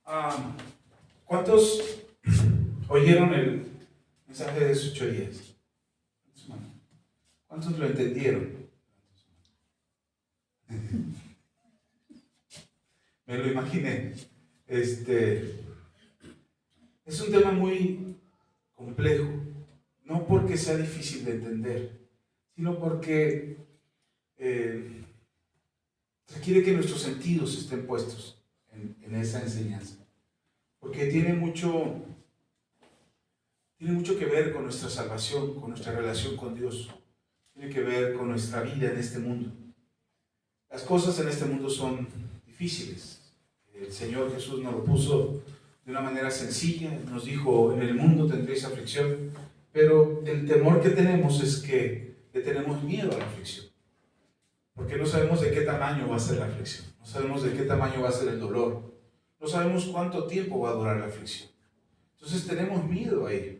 Ah, ¿Cuántos oyeron el mensaje de esos 8 días? ¿Cuántos lo entendieron? Me lo imaginé. Es un tema muy complejo, no porque sea difícil de entender, sino porque requiere que nuestros sentidos estén puestos en esa enseñanza, porque tiene mucho que ver con nuestra salvación, con nuestra relación con Dios, tiene que ver con nuestra vida en este mundo. Las cosas en este mundo son difíciles. El Señor Jesús nos lo puso de una manera sencilla, nos dijo: en el mundo tendréis aflicción, pero el temor que tenemos es que le tenemos miedo a la aflicción, porque no sabemos de qué tamaño va a ser la aflicción, no sabemos de qué tamaño va a ser el dolor, no sabemos cuánto tiempo va a durar la aflicción. Entonces tenemos miedo a ello.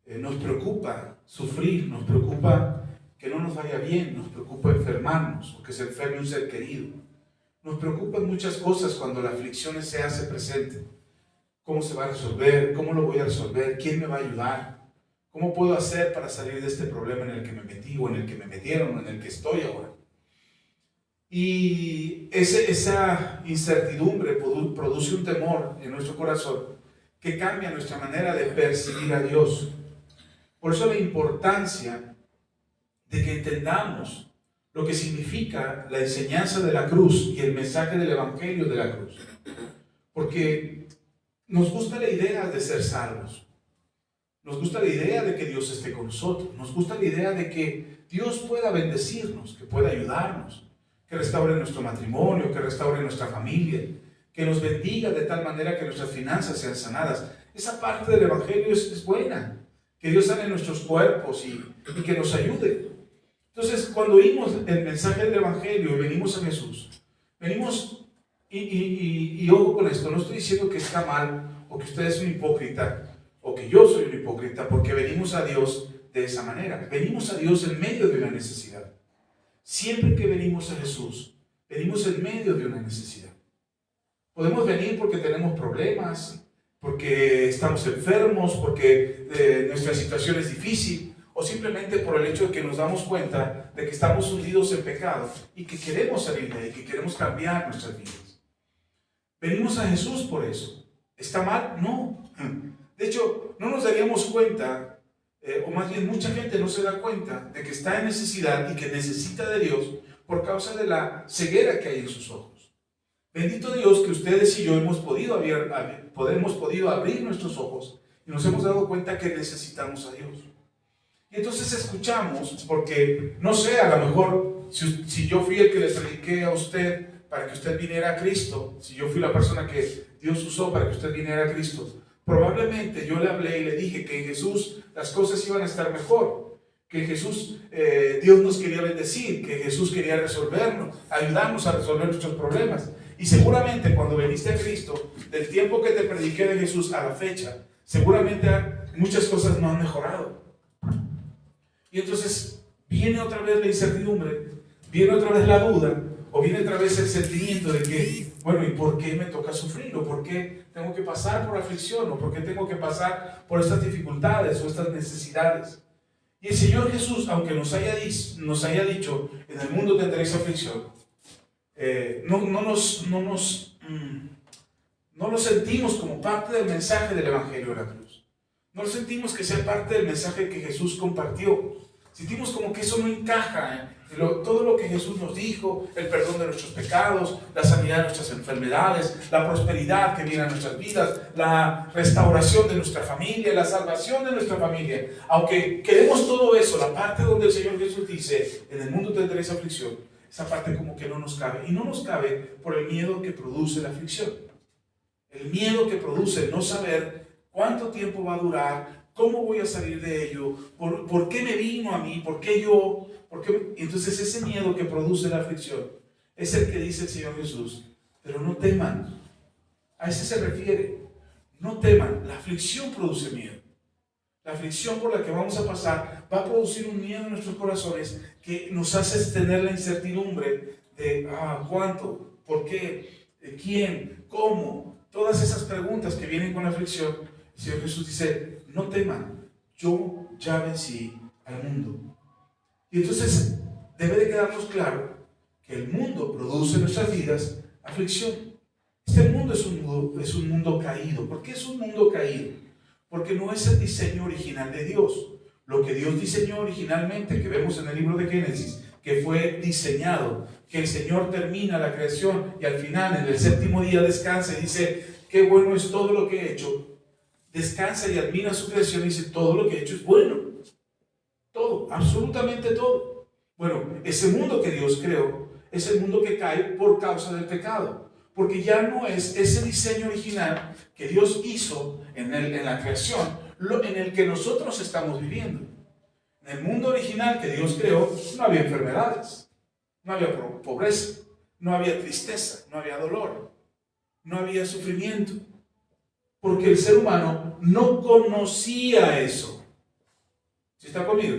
Nos preocupa sufrir, nos preocupa que no nos vaya bien, nos preocupa enfermarnos o que se enferme un ser querido. Nos preocupan muchas cosas cuando la aflicción se hace presente. ¿Cómo se va a resolver? ¿Cómo lo voy a resolver? ¿Quién me va a ayudar? ¿Cómo puedo hacer para salir de este problema en el que me metí o en el que me metieron o en el que estoy ahora? Y esa incertidumbre produce un temor en nuestro corazón que cambia nuestra manera de percibir a Dios. Por eso la importancia de que entendamos lo que significa la enseñanza de la cruz y el mensaje del Evangelio de la cruz. Porque nos gusta la idea de ser salvos. Nos gusta la idea de que Dios esté con nosotros. Nos gusta la idea de que Dios pueda bendecirnos, que pueda ayudarnos, que restaure nuestro matrimonio, que restaure nuestra familia, que nos bendiga de tal manera que nuestras finanzas sean sanadas. Esa parte del Evangelio es buena. Que Dios sane nuestros cuerpos y que nos ayude. Entonces, cuando oímos el mensaje del Evangelio y venimos a Jesús, venimos y ojo con esto, no estoy diciendo que está mal o que usted es un hipócrita o que yo soy un hipócrita porque venimos a Dios de esa manera. Venimos a Dios en medio de una necesidad. Siempre que venimos a Jesús, venimos en medio de una necesidad. Podemos venir porque tenemos problemas, porque estamos enfermos, porque nuestra situación es difícil, o simplemente por el hecho de que nos damos cuenta de que estamos hundidos en pecado y que queremos salir de ahí, que queremos cambiar nuestras vidas. Venimos a Jesús por eso. ¿Está mal? No. De hecho, no nos daríamos cuenta, o más bien mucha gente no se da cuenta de que está en necesidad y que necesita de Dios por causa de la ceguera que hay en sus ojos. Bendito Dios que ustedes y yo hemos podido abrir nuestros ojos y nos hemos dado cuenta que necesitamos a Dios. Y entonces escuchamos, porque no sé, a lo mejor si yo fui el que le prediqué a usted para que usted viniera a Cristo, si yo fui la persona que Dios usó para que usted viniera a Cristo, probablemente yo le hablé y le dije que en Jesús las cosas iban a estar mejor, que en Jesús Dios nos quería bendecir, que Jesús quería resolvernos, ayudarnos a resolver nuestros problemas. Y seguramente cuando viniste a Cristo, del tiempo que te prediqué de Jesús a la fecha, seguramente muchas cosas no han mejorado. Y entonces viene otra vez la incertidumbre, viene otra vez la duda, o viene otra vez el sentimiento de que, bueno, ¿y por qué me toca sufrir? ¿O por qué tengo que pasar por aflicción? ¿O por qué tengo que pasar por estas dificultades o estas necesidades? Y el Señor Jesús, aunque nos haya dicho, en el mundo tendréis aflicción, no lo sentimos como parte del mensaje del Evangelio de la cruz. No lo sentimos que sea parte del mensaje que Jesús compartió. Sentimos como que eso no encaja en todo lo que Jesús nos dijo, el perdón de nuestros pecados, la sanidad de nuestras enfermedades, la prosperidad que viene a nuestras vidas, la restauración de nuestra familia, la salvación de nuestra familia. Aunque queremos todo eso, la parte donde el Señor Jesús dice, en el mundo tendréis aflicción, esa parte como que no nos cabe. Y no nos cabe por el miedo que produce la aflicción. El miedo que produce no saber cuánto tiempo va a durar, cómo voy a salir de ello, por qué me vino a mí, por qué yo. Entonces ese miedo que produce la aflicción es el que dice el Señor Jesús, pero no teman. A ese se refiere. No teman. La aflicción produce miedo. La aflicción por la que vamos a pasar va a producir un miedo en nuestros corazones que nos hace tener la incertidumbre de ¿cuánto? ¿Por qué? ¿Quién? ¿Cómo? todas esas preguntas que vienen con la aflicción, el Señor Jesús dice, no teman, yo ya vencí al mundo. Y entonces debe de quedarnos claro que el mundo produce en nuestras vidas aflicción. Este mundo es un mundo caído. ¿Por qué es un mundo caído? Porque no es el diseño original de Dios. Lo que Dios diseñó originalmente, que vemos en el libro de Génesis, que fue diseñado, que el Señor termina la creación y al final, en el séptimo día, descansa y dice, qué bueno es todo lo que he hecho. Descansa y admira su creación y dice, todo lo que he hecho es bueno. Todo, absolutamente todo. Bueno, ese mundo que Dios creó es el mundo que cae por causa del pecado. Porque ya no es ese diseño original que Dios hizo en la creación, en el que nosotros estamos viviendo. En el mundo original que Dios creó, no había enfermedades, no había pobreza, no había tristeza, no había dolor, no había sufrimiento. Porque el ser humano no conocía eso. ¿Sí está conmigo?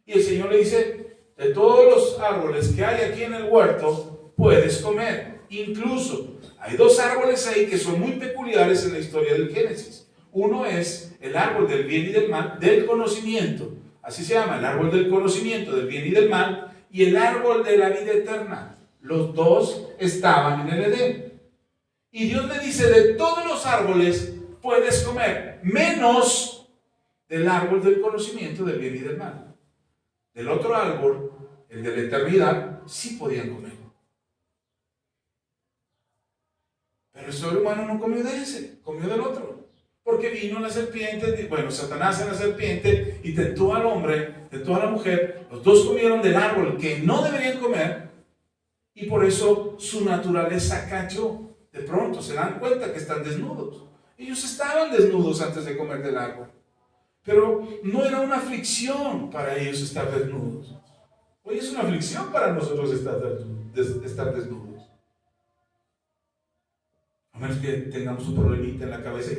Y el Señor le dice, de todos los árboles que hay aquí en el huerto, puedes comer. Incluso hay dos árboles ahí que son muy peculiares en la historia del Génesis. Uno es el árbol del bien y del mal, del conocimiento. Así se llama, el árbol del conocimiento, del bien y del mal. Y el árbol de la vida eterna. Los dos estaban en el Edén. Y Dios le dice, de todos los árboles puedes comer, menos del árbol del conocimiento del bien y del mal. Del otro árbol, el de la eternidad, sí podían comer. Pero el ser humano no comió de ese, comió del otro. Porque vino la serpiente, bueno, Satanás en la serpiente y tentó al hombre, tentó a la mujer. Los dos comieron del árbol que no deberían comer y por eso su naturaleza cayó. De pronto se dan cuenta que están desnudos. Ellos estaban desnudos antes de comer del árbol. Pero no era una aflicción para ellos estar desnudos. Hoy es una aflicción para nosotros estar desnudos. A menos que tengamos un problemita en la cabeza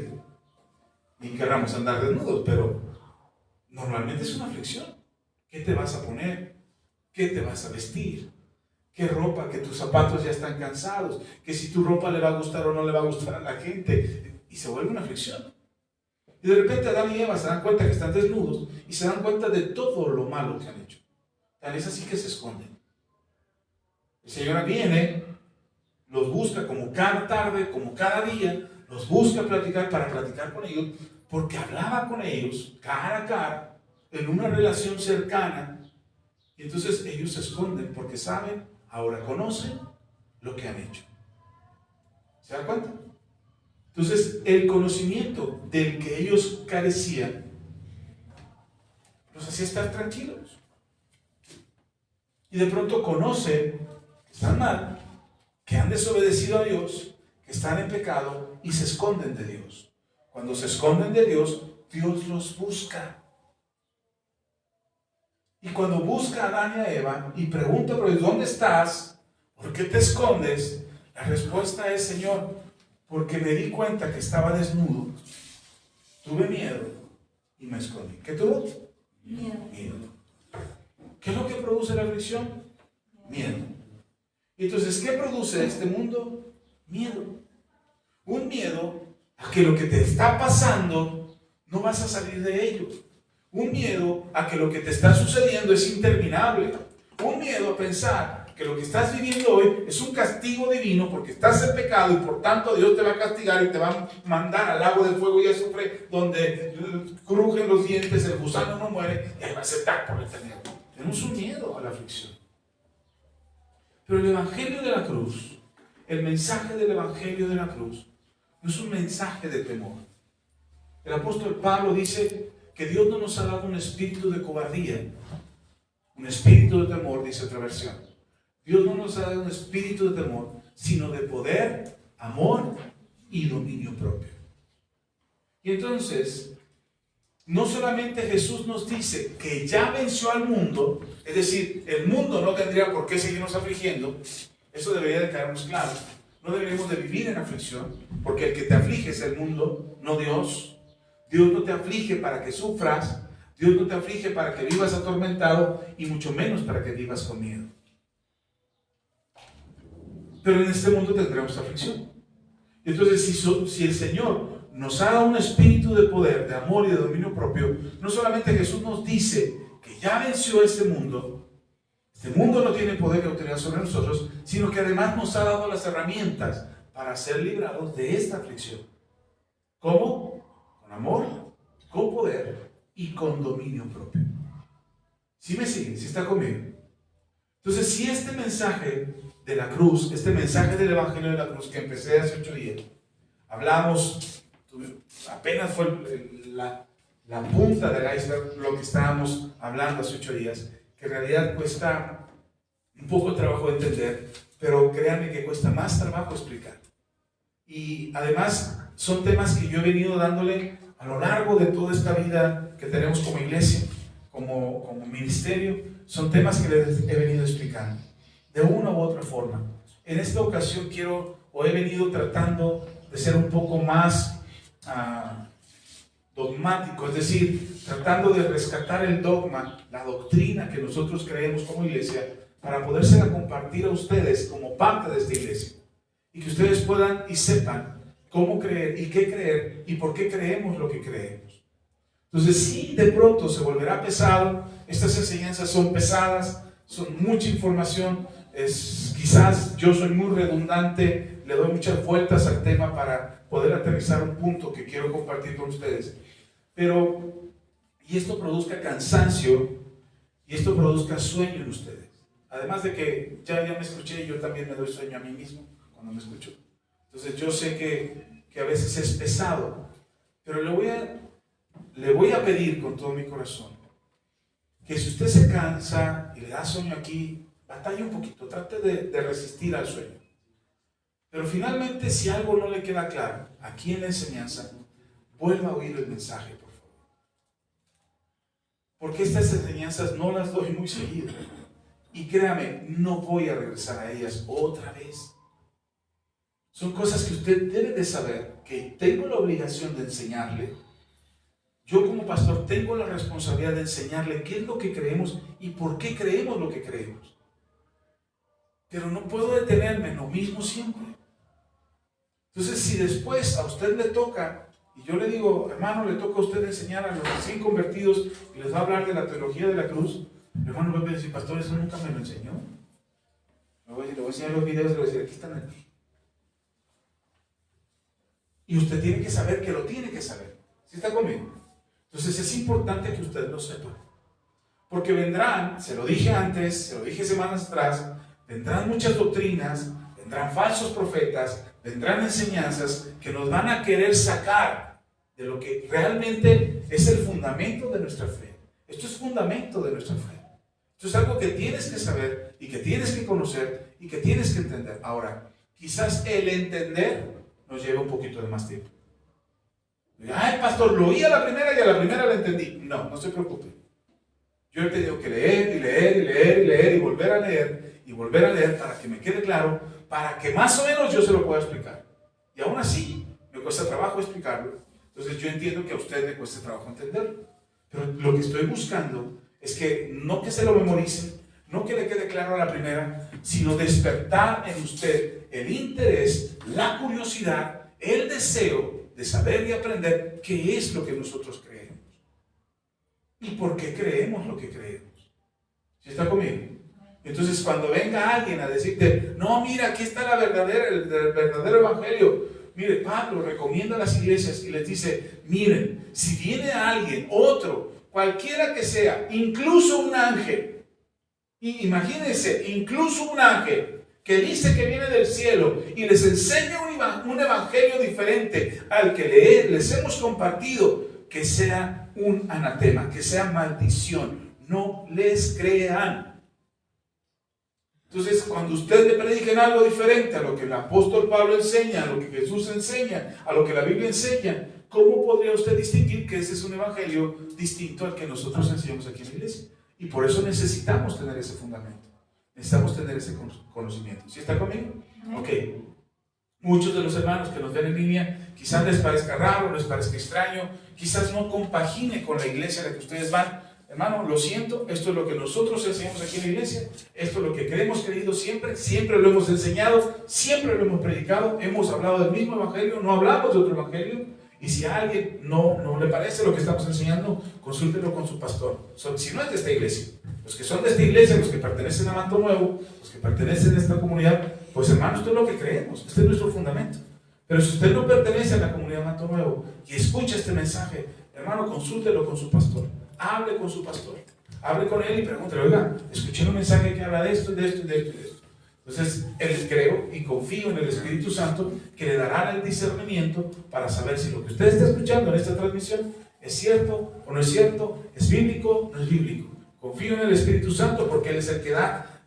y querramos andar desnudos, pero normalmente es una aflicción. ¿Qué te vas a poner? ¿Qué te vas a vestir? ¿Qué ropa? Que tus zapatos ya están cansados, que si tu ropa le va a gustar o no le va a gustar a la gente, y se vuelve una aflicción. Y de repente Adán y Eva se dan cuenta que están desnudos y se dan cuenta de todo lo malo que han hecho. Tan es así que se esconden. El Señor viene, los busca como cada tarde, como cada día, los busca para platicar con ellos, porque hablaba con ellos cara a cara, en una relación cercana, y entonces ellos se esconden porque saben, ahora conocen lo que han hecho. ¿Se dan cuenta? Entonces, el conocimiento del que ellos carecían los hacía estar tranquilos. Y de pronto conocen que están mal, que han desobedecido a Dios, que están en pecado y se esconden de Dios. Cuando se esconden de Dios, Dios los busca. Y cuando busca a Adán y a Eva y pregunta por ellos, ¿dónde estás? ¿Por qué te escondes? La respuesta es, Señor, porque me di cuenta que estaba desnudo, tuve miedo y me escondí. ¿Qué tuvo? Miedo. ¿Qué es lo que produce la aflicción? Miedo. Y entonces, ¿qué produce este mundo? Miedo. Un miedo a que lo que te está pasando no vas a salir de ello. Un miedo a que lo que te está sucediendo es interminable. Un miedo a pensar que lo que estás viviendo hoy es un castigo divino porque estás en pecado y por tanto Dios te va a castigar y te va a mandar al lago de fuego y azufre donde crujen los dientes, el gusano no muere y ahí va a estar por la eternidad. Tenemos un miedo a la aflicción. Pero el Evangelio de la cruz, el mensaje del Evangelio de la cruz, no es un mensaje de temor. El apóstol Pablo dice que Dios no nos ha dado un espíritu de cobardía, un espíritu de temor, dice otra versión. Dios no nos ha dado un espíritu de temor, sino de poder, amor y dominio propio. Y entonces, no solamente Jesús nos dice que ya venció al mundo, es decir, el mundo no tendría por qué seguirnos afligiendo, eso debería de quedarnos claro. No deberíamos de vivir en aflicción, porque el que te aflige es el mundo, no Dios. Dios no te aflige para que sufras, Dios no te aflige para que vivas atormentado y mucho menos para que vivas con miedo. Pero en este mundo tendremos aflicción. Entonces, si el Señor nos ha dado un espíritu de poder, de amor y de dominio propio, no solamente Jesús nos dice que ya venció este mundo no tiene poder y autoridad sobre nosotros, sino que además nos ha dado las herramientas para ser librados de esta aflicción. ¿Cómo? Con amor, con poder y con dominio propio. ¿Sí me siguen? ¿Sí está conmigo? Entonces, si este mensaje de la cruz, este mensaje del Evangelio de la cruz que empecé hace 8 días, hablamos, apenas fue la punta del iceberg lo que estábamos hablando hace 8 días, que en realidad cuesta un poco de trabajo de entender, pero créanme que cuesta más trabajo explicar. Y además son temas que yo he venido dándole a lo largo de toda esta vida que tenemos como iglesia, como ministerio. Son temas que les he venido explicando de una u otra forma. En esta ocasión he venido tratando de ser un poco más dogmático, es decir, tratando de rescatar el dogma, la doctrina que nosotros creemos como iglesia, para podérsela compartir a ustedes como parte de esta iglesia, y que ustedes puedan y sepan cómo creer y qué creer y por qué creemos lo que creemos. Entonces, si de pronto se volverá pesado, estas enseñanzas son pesadas, son mucha información, quizás yo soy muy redundante, le doy muchas vueltas al tema para poder aterrizar un punto que quiero compartir con ustedes, y esto produzca cansancio y esto produzca sueño en ustedes. Además de que ya me escuché y yo también me doy sueño a mí mismo cuando me escucho. Entonces yo sé que a veces es pesado, pero le voy a pedir con todo mi corazón que si usted se cansa y le da sueño aquí, batalle un poquito, trate de resistir al sueño. Pero finalmente, si algo no le queda claro aquí en la enseñanza, vuelva a oír el mensaje, por favor. Porque estas enseñanzas no las doy muy seguido. Y créame, no voy a regresar a ellas otra vez. Son cosas que usted debe de saber, que tengo la obligación de enseñarle. Yo como pastor tengo la responsabilidad de enseñarle qué es lo que creemos y por qué creemos lo que creemos. Pero no puedo detenerme en lo mismo siempre. Entonces, si después a usted le toca, y yo le digo, hermano, le toca a usted enseñar a los recién convertidos y les va a hablar de la teología de la cruz, el hermano va a decir, pastor, eso nunca me lo enseñó. Le voy a enseñar los videos y le voy a decir, aquí están aquí. Y usted tiene que saber que lo tiene que saber. ¿Sí está conmigo? Entonces es importante que usted lo sepa. Porque vendrán, se lo dije antes, se lo dije semanas atrás, vendrán muchas doctrinas, vendrán falsos profetas, vendrán enseñanzas que nos van a querer sacar de lo que realmente es el fundamento de nuestra fe. Esto es fundamento de nuestra fe. Esto es algo que tienes que saber y que tienes que conocer y que tienes que entender. Ahora, quizás el entender nos lleva un poquito de más tiempo. Ay, pastor, lo oí a la primera y a la primera la entendí. No se preocupe. Yo he tenido que leer y leer y leer y leer y volver a leer y volver a leer para que me quede claro, para que más o menos yo se lo pueda explicar. Y aún así, me cuesta trabajo explicarlo. Entonces yo entiendo que a usted le cueste trabajo entenderlo. Pero lo que estoy buscando es que no que se lo memorice, no que le quede claro a la primera, sino despertar en usted el interés, la curiosidad, el deseo de saber y aprender qué es lo que nosotros creemos y por qué creemos lo que creemos. ¿Sí está conmigo? Entonces cuando venga alguien a decirte, no, mira, aquí está el verdadero evangelio. Mire, Pablo recomienda a las iglesias y les dice, miren, si viene alguien, otro, cualquiera que sea, incluso un ángel, y imagínense, incluso un ángel que dice que viene del cielo y les enseña un evangelio diferente al que les hemos compartido, que sea un anatema, que sea maldición, no les crean. Entonces, cuando usted le prediquen algo diferente a lo que el apóstol Pablo enseña, a lo que Jesús enseña, a lo que la Biblia enseña, ¿cómo podría usted distinguir que ese es un evangelio distinto al que nosotros enseñamos aquí en la iglesia? Y por eso necesitamos tener ese fundamento, necesitamos tener ese conocimiento. ¿Sí está conmigo? Ok. Muchos de los hermanos que nos ven en línea, quizás les parezca raro, les parezca extraño, quizás no compagine con la iglesia a la que ustedes van. hermano, lo siento, esto es lo que nosotros enseñamos aquí en la iglesia, esto es lo que hemos creído siempre, siempre lo hemos enseñado, siempre lo hemos predicado, hemos hablado del mismo evangelio, no hablamos de otro evangelio, y si a alguien no le parece lo que estamos enseñando, consúltelo con su pastor. Si no es de esta iglesia, los que son de esta iglesia, los que pertenecen a Manto Nuevo, los que pertenecen a esta comunidad, pues hermano, esto es lo que creemos, este es nuestro fundamento. Pero si usted no pertenece a la comunidad Manto Nuevo y escucha este mensaje, hermano, consúltelo con su pastor, hable con su pastor, hable con él y pregúntele, oiga, escuché un mensaje que habla de esto, de esto, de esto, de esto. Entonces, él creo y confío en el Espíritu Santo que le dará el discernimiento para saber si lo que usted está escuchando en esta transmisión es cierto o no es cierto, es bíblico o no es bíblico. Confío en el Espíritu Santo porque Él es el que da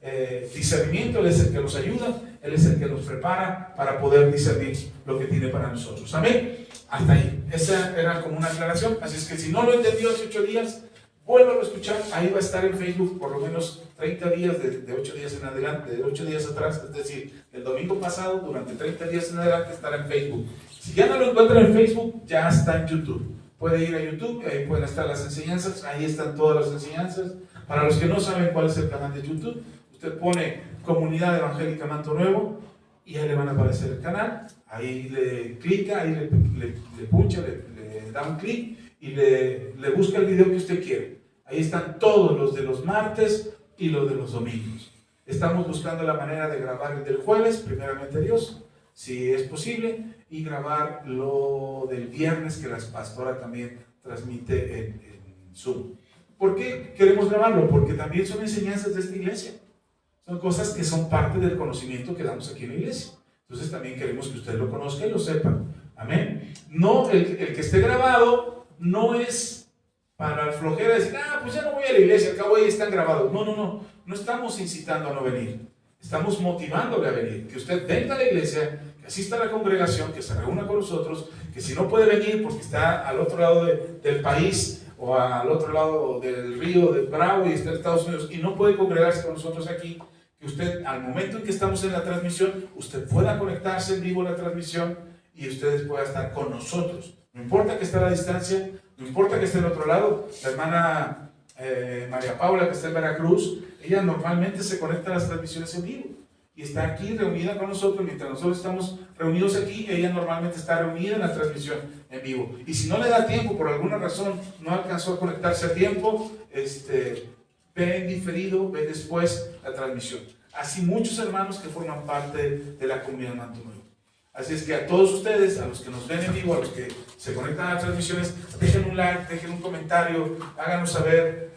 discernimiento, Él es el que nos ayuda, Él es el que nos prepara para poder discernir lo que tiene para nosotros. Amén. Hasta ahí. Esa era como una aclaración. Así es que si no lo entendió hace 8 días, vuélvalo a escuchar. Ahí va a estar en Facebook por lo menos 30 días, de 8 días en adelante, de 8 días atrás. Es decir, el domingo pasado, durante 30 días en adelante, estará en Facebook. Si ya no lo encuentran en Facebook, ya está en YouTube. Puede ir a YouTube, ahí pueden estar las enseñanzas. Ahí están todas las enseñanzas. Para los que no saben cuál es el canal de YouTube, usted pone Comunidad Evangélica Manto Nuevo y ahí le van a aparecer el canal. Ahí le clica, ahí le puncha, le da un clic y le busca el video que usted quiere. Ahí están todos los de los martes y los de los domingos. Estamos buscando la manera de grabar el del jueves, primeramente Dios, si es posible, y grabar lo del viernes que la pastora también transmite en Zoom. ¿Por qué queremos grabarlo? Porque también son enseñanzas de esta iglesia. Son cosas que son parte del conocimiento que damos aquí en la iglesia. Entonces también queremos que usted lo conozca y lo sepa. Amén. No, el que esté grabado no es para flojera decir, pues ya no voy a la iglesia, al cabo ahí están grabados. No. No estamos incitando a no venir. Estamos motivándole a venir. Que usted venga a la iglesia, que asista a la congregación, que se reúna con nosotros, que si no puede venir porque está al otro lado del país, o al otro lado del río de Bravo y está en Estados Unidos y no puede congregarse con nosotros aquí, que usted al momento en que estamos en la transmisión, usted pueda conectarse en vivo a la transmisión y ustedes puedan estar con nosotros. No importa que esté a la distancia, no importa que esté en otro lado. La hermana María Paula, que está en Veracruz, ella normalmente se conecta a las transmisiones en vivo y está aquí reunida con nosotros. Mientras nosotros estamos reunidos aquí, ella normalmente está reunida en la transmisión en vivo. Y si no le da tiempo, por alguna razón no alcanzó a conectarse a tiempo, ve en diferido, ve después la transmisión. Así muchos hermanos que forman parte de la comunidad Manto Nuevo. Así es que a todos ustedes, a los que nos ven en vivo, a los que se conectan a las transmisiones, dejen un like, dejen un comentario, háganos saber.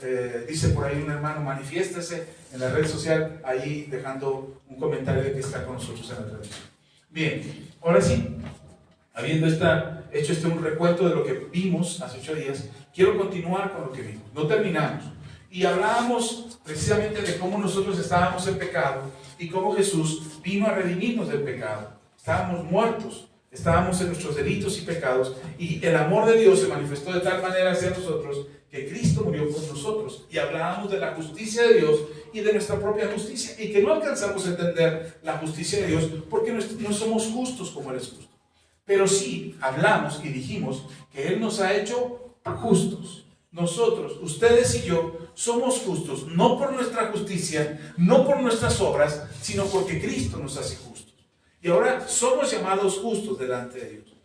Dice por ahí un hermano, manifiéstese en la red social, ahí dejando un comentario de que está con nosotros en la transmisión. Bien, ahora sí, habiendo hecho un recuento de lo que vimos hace 8 días, quiero continuar con lo que vimos. No terminamos. Y hablábamos precisamente de cómo nosotros estábamos en pecado y cómo Jesús vino a redimirnos del pecado. Estábamos muertos, estábamos en nuestros delitos y pecados, y el amor de Dios se manifestó de tal manera hacia nosotros que Cristo murió por nosotros. Y hablábamos de la justicia de Dios y de nuestra propia justicia, y que no alcanzamos a entender la justicia de Dios porque no somos justos como Él es justo. Pero sí hablamos y dijimos que Él nos ha hecho justos. Nosotros, ustedes y yo, somos justos, no por nuestra justicia, no por nuestras obras, sino porque Cristo nos hace justos. Y ahora somos llamados justos delante de Dios.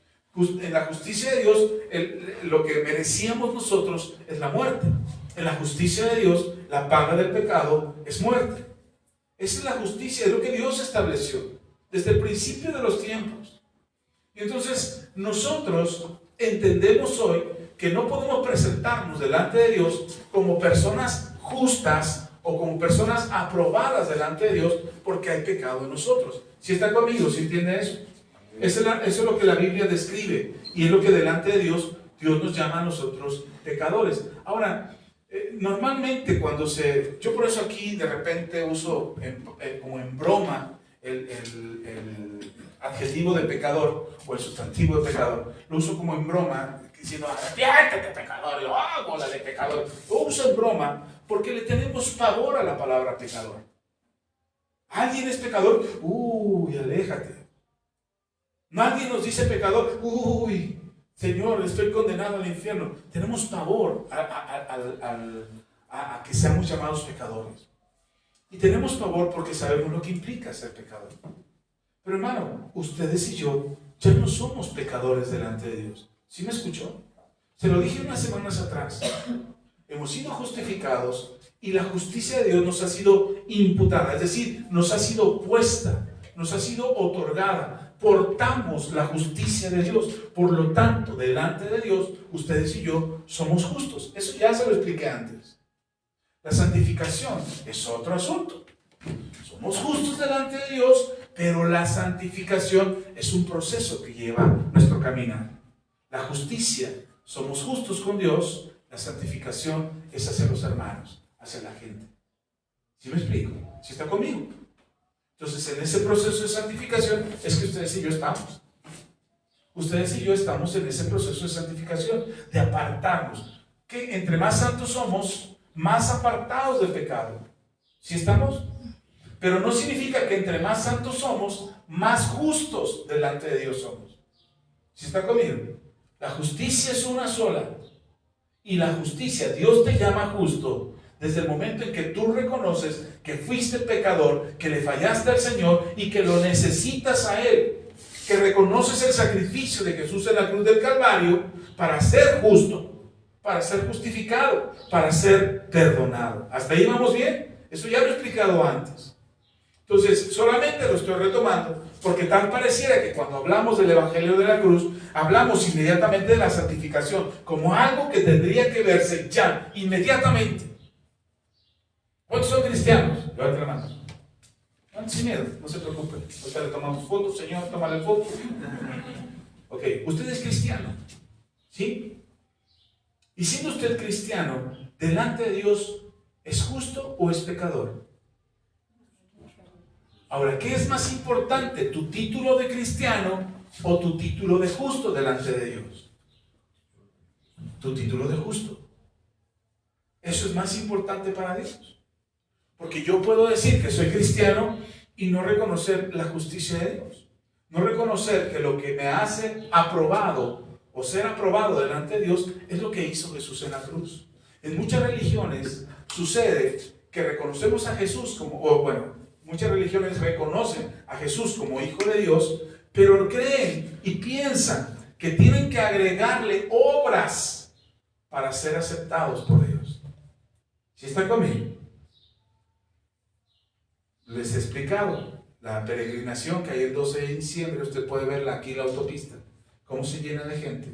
En la justicia de Dios, lo que merecíamos nosotros es la muerte. En la justicia de Dios, la paga del pecado es muerte. Esa es la justicia, es lo que Dios estableció desde el principio de los tiempos. Y entonces nosotros entendemos hoy que no podemos presentarnos delante de Dios como personas justas o como personas aprobadas delante de Dios porque hay pecado en nosotros. Si está conmigo, ¿sí entiende eso? Eso es lo que la Biblia describe y es lo que delante de Dios nos llama a nosotros pecadores. Ahora, normalmente yo por eso aquí de repente uso como en broma el adjetivo de pecador o el sustantivo de pecador, lo uso como en broma, diciendo arrepiéntete pecador, yo hago la de pecador. Lo uso en broma porque le tenemos pavor a la palabra pecador. ¿Alguien es pecador? Uy, aléjate. Nadie nos dice pecador. Uy, Señor, estoy condenado al infierno. Tenemos pavor a que seamos llamados pecadores. Y tenemos pavor porque sabemos lo que implica ser pecador. Pero hermano, ustedes y yo ya no somos pecadores delante de Dios. ¿Sí me escuchó? Se lo dije unas semanas atrás. Hemos sido justificados y la justicia de Dios nos ha sido imputada, es decir, nos ha sido puesta, nos ha sido otorgada. Portamos la justicia de Dios. Por lo tanto, delante de Dios, ustedes y yo somos justos. Eso ya se lo expliqué antes. La santificación es otro asunto. Somos justos delante de Dios, pero la santificación es un proceso que lleva nuestro caminar. La justicia, somos justos con Dios. La santificación es hacia los hermanos, hacia la gente. ¿Sí me explico? ¿Sí está conmigo? Entonces, en ese proceso de santificación es que ustedes y yo estamos. Ustedes y yo estamos en ese proceso de santificación, de apartarnos. Que entre más santos somos, más apartados del pecado. ¿Sí estamos? Pero no significa que entre más santos somos, más justos delante de Dios somos. ¿Sí está conmigo? La justicia es una sola. Y la justicia, Dios te llama justo desde el momento en que tú reconoces que fuiste pecador, que le fallaste al Señor y que lo necesitas a Él. Que reconoces el sacrificio de Jesús en la cruz del Calvario para ser justo, para ser justificado, para ser perdonado. ¿Hasta ahí vamos bien? Eso ya lo he explicado antes. Entonces, solamente lo estoy retomando porque tal pareciera que cuando hablamos del Evangelio de la cruz, hablamos inmediatamente de la santificación como algo que tendría que verse ya, inmediatamente. ¿Cuántos son cristianos? Levante la mano. No, sin miedo, no se preocupen. Ahorita le tomamos fotos, Señor, tómale fotos. Ok, usted es cristiano, ¿sí? Y siendo usted cristiano, delante de Dios, ¿es justo o es pecador? Ahora, ¿qué es más importante? ¿Tu título de cristiano o tu título de justo delante de Dios? Tu título de justo. Eso es más importante para Dios. Porque yo puedo decir que soy cristiano y no reconocer la justicia de Dios. No reconocer que lo que me hace aprobado o ser aprobado delante de Dios es lo que hizo Jesús en la cruz. En muchas religiones sucede que reconocemos a Jesús como, muchas religiones reconocen a Jesús como Hijo de Dios, pero creen y piensan que tienen que agregarle obras para ser aceptados por Dios. ¿Sí están conmigo? Les he explicado la peregrinación que hay el 12 de diciembre, usted puede verla aquí en la autopista, cómo se llena de gente,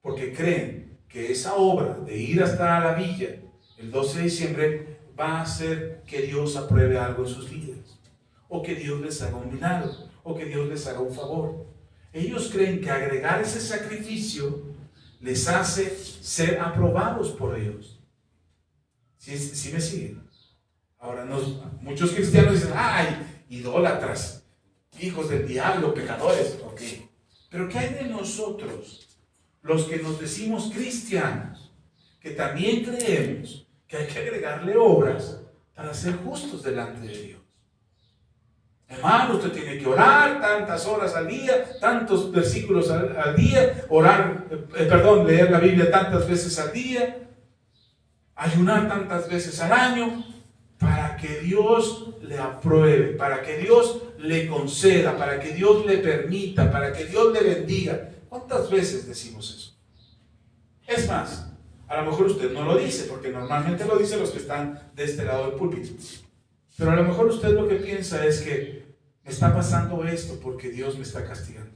porque creen que esa obra de ir hasta la villa el 12 de diciembre va a hacer que Dios apruebe algo en sus vidas, o que Dios les haga un milagro, o que Dios les haga un favor. Ellos creen que agregar ese sacrificio les hace ser aprobados por Dios. ¿Sí me siguen? Ahora, muchos cristianos dicen, ¡ay, idólatras, hijos del diablo, pecadores! Ok, pero ¿qué hay de nosotros, los que nos decimos cristianos, que también creemos que hay que agregarle obras para ser justos delante de Dios? Hermano, usted tiene que orar tantas horas al día, tantos versículos al día, leer la Biblia tantas veces al día, ayunar tantas veces al año, para que Dios le apruebe, para que Dios le conceda, para que Dios le permita, para que Dios le bendiga. ¿Cuántas veces decimos eso? Es más, a lo mejor usted no lo dice, porque normalmente lo dicen los que están de este lado del púlpito. Pero a lo mejor usted lo que piensa es que me está pasando esto porque Dios me está castigando.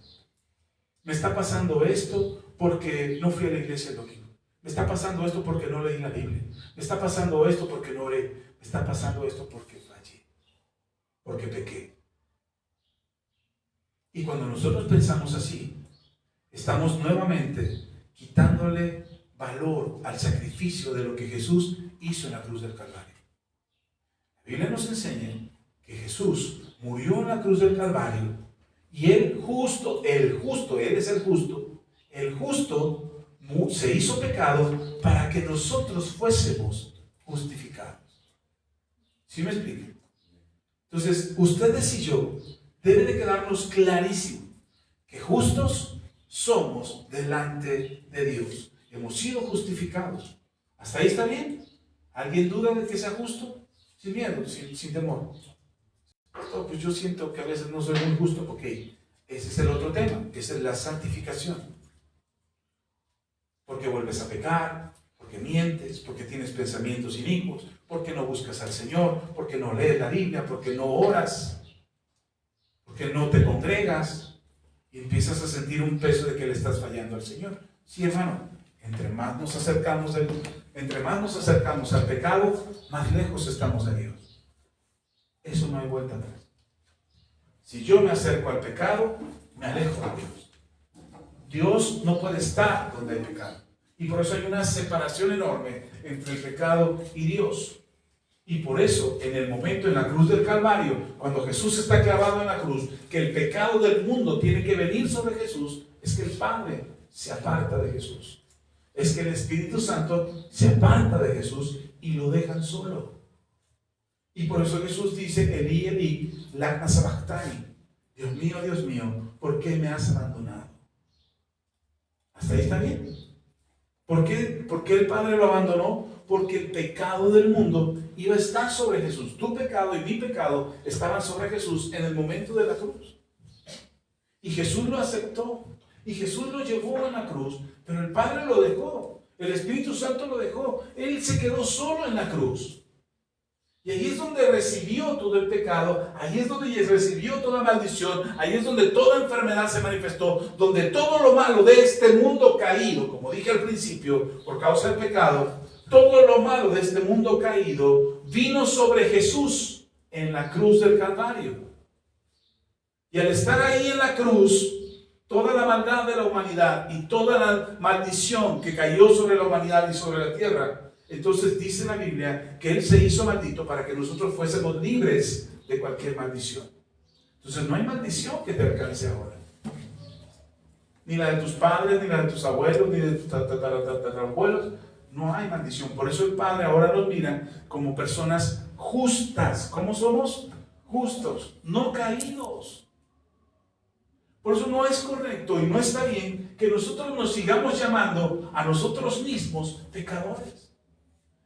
Me está pasando esto porque no fui a la iglesia el domingo. Me está pasando esto porque no leí la Biblia. Me está pasando esto porque no oré. Me está pasando esto porque fallé, porque pequé. Y cuando nosotros pensamos así, estamos nuevamente quitándole valor al sacrificio de lo que Jesús hizo en la cruz del Calvario. La Biblia nos enseña que Jesús murió en la cruz del Calvario y Él es el justo se hizo pecado para que nosotros fuésemos justificados. ¿Sí me explico? Entonces, ustedes y yo, debe de quedarnos clarísimo que justos somos delante de Dios. Hemos sido justificados. ¿Hasta ahí está bien? ¿Alguien duda de que sea justo? Sin miedo, sin temor. Pues yo siento que a veces no soy muy justo, porque ese es el otro tema, que es la santificación. Porque vuelves a pecar, porque mientes, porque tienes pensamientos inicuos, porque no buscas al Señor, porque no lees la Biblia, porque no oras, porque no te congregas y empiezas a sentir un peso de que le estás fallando al Señor. Sí, hermano, entre más nos acercamos al pecado, más lejos estamos de Dios. Eso no hay vuelta atrás. Si yo me acerco al pecado, me alejo de Dios. Dios no puede estar donde hay pecado. Y por eso hay una separación enorme entre el pecado y Dios. Y por eso, en el momento en la cruz del Calvario, cuando Jesús está clavado en la cruz, que el pecado del mundo tiene que venir sobre Jesús, es que el Padre se aparta de Jesús. Es que el Espíritu Santo se aparta de Jesús y lo dejan solo. Y por eso Jesús dice, Elí, Elí, lama sabachthani. Dios mío, ¿por qué me has abandonado? ¿Hasta ahí está bien? ¿Por qué el Padre lo abandonó? Porque el pecado del mundo iba a estar sobre Jesús. Tu pecado y mi pecado estaban sobre Jesús en el momento de la cruz. Y Jesús lo aceptó. Y Jesús lo llevó a la cruz. Pero el Padre lo dejó. El Espíritu Santo lo dejó. Él se quedó solo en la cruz. Y ahí es donde recibió todo el pecado, ahí es donde recibió toda maldición, ahí es donde toda enfermedad se manifestó, donde todo lo malo de este mundo caído, como dije al principio, por causa del pecado, todo lo malo de este mundo caído vino sobre Jesús en la cruz del Calvario. Y al estar ahí en la cruz, toda la maldad de la humanidad y toda la maldición que cayó sobre la humanidad y sobre la tierra, entonces dice la Biblia que Él se hizo maldito para que nosotros fuésemos libres de cualquier maldición. Entonces no hay maldición que te alcance ahora. Ni la de tus padres, ni la de tus abuelos, ni de tus tatarabuelos. No hay maldición. Por eso el Padre ahora nos mira como personas justas. ¿Cómo somos? Justos, no caídos. Por eso no es correcto y no está bien que nosotros nos sigamos llamando a nosotros mismos pecadores.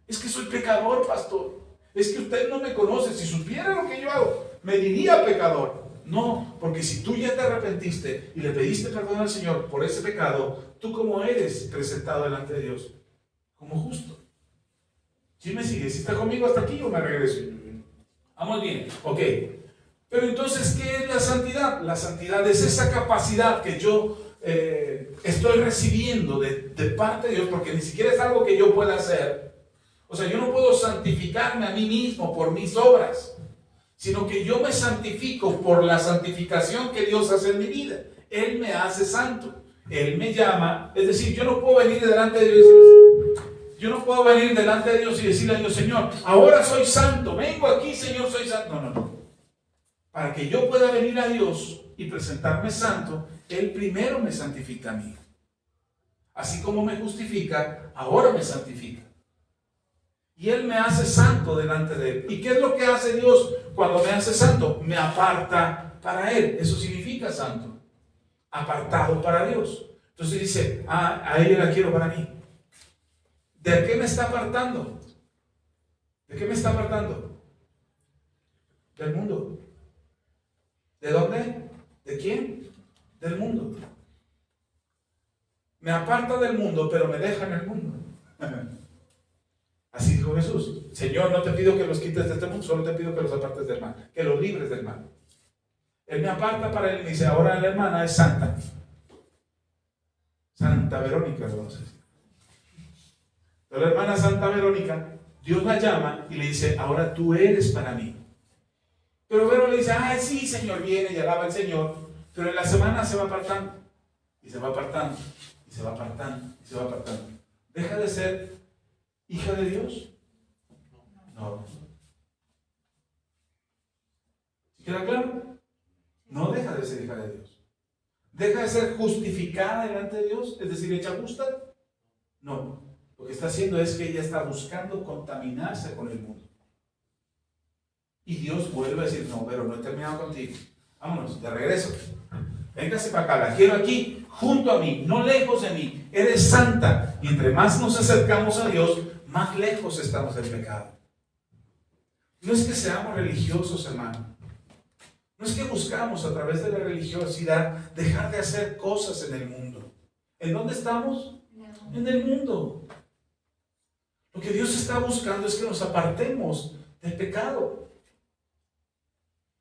Es que soy pecador, pastor. Es que usted no me conoce. Si supiera lo que yo hago, me diría pecador. No, porque si tú ya te arrepentiste y le pediste perdón al Señor por ese pecado, tú como eres presentado delante de Dios como justo. ¿Sí me sigue? ¿Si está conmigo hasta aquí o me regreso? Vamos bien, ok. Pero entonces, ¿qué es la santidad? La santidad es esa capacidad que yo estoy recibiendo de parte de Dios, porque ni siquiera es algo que yo pueda hacer. O sea, yo no puedo santificarme a mí mismo por mis obras, sino que yo me santifico por la santificación que Dios hace en mi vida. Él me hace santo. Él me llama. Es decir, yo no puedo venir delante de Dios y decirle a Dios, Señor, ahora soy santo. Vengo aquí, Señor, soy santo. No. Para que yo pueda venir a Dios y presentarme santo, Él primero me santifica a mí. Así como me justifica, ahora me santifica. Y Él me hace santo delante de Él. ¿Y qué es lo que hace Dios cuando me hace santo? Me aparta para Él. Eso significa santo. Apartado para Dios. Entonces dice, a ella la quiero para mí. ¿De qué me está apartando? ¿De qué me está apartando? Del mundo. ¿De dónde? ¿De quién? Del mundo. Me aparta del mundo, pero me deja en el mundo. Así dijo Jesús. Señor, no te pido que los quites de este mundo, solo te pido que los apartes del mal, que los libres del mal. Él me aparta para Él y me dice, ahora la hermana es santa. Santa Verónica, lo vamos a decir. Pero la hermana Santa Verónica, Dios la llama y le dice, ahora tú eres para mí. Pero Verónica le dice, ay, sí, Señor, viene y alaba al Señor. Pero en la semana se va apartando. Y se va apartando. Y se va apartando. Y se va apartando. Deja de ser hija de Dios. No. ¿Sí queda claro? No deja de ser hija de Dios. ¿Deja de ser justificada delante de Dios? Es decir, hecha justa. No. Lo que está haciendo es que ella está buscando contaminarse con el mundo. Y Dios vuelve a decir, no, pero no he terminado contigo. Vámonos, de regreso. Véngase para acá, la quiero aquí, junto a mí, no lejos de mí. Eres santa. Y entre más nos acercamos a Dios, más lejos estamos del pecado. No es que seamos religiosos, hermano. No es que buscamos a través de la religiosidad dejar de hacer cosas en el mundo. ¿En dónde estamos? En el mundo. Lo que Dios está buscando es que nos apartemos del pecado.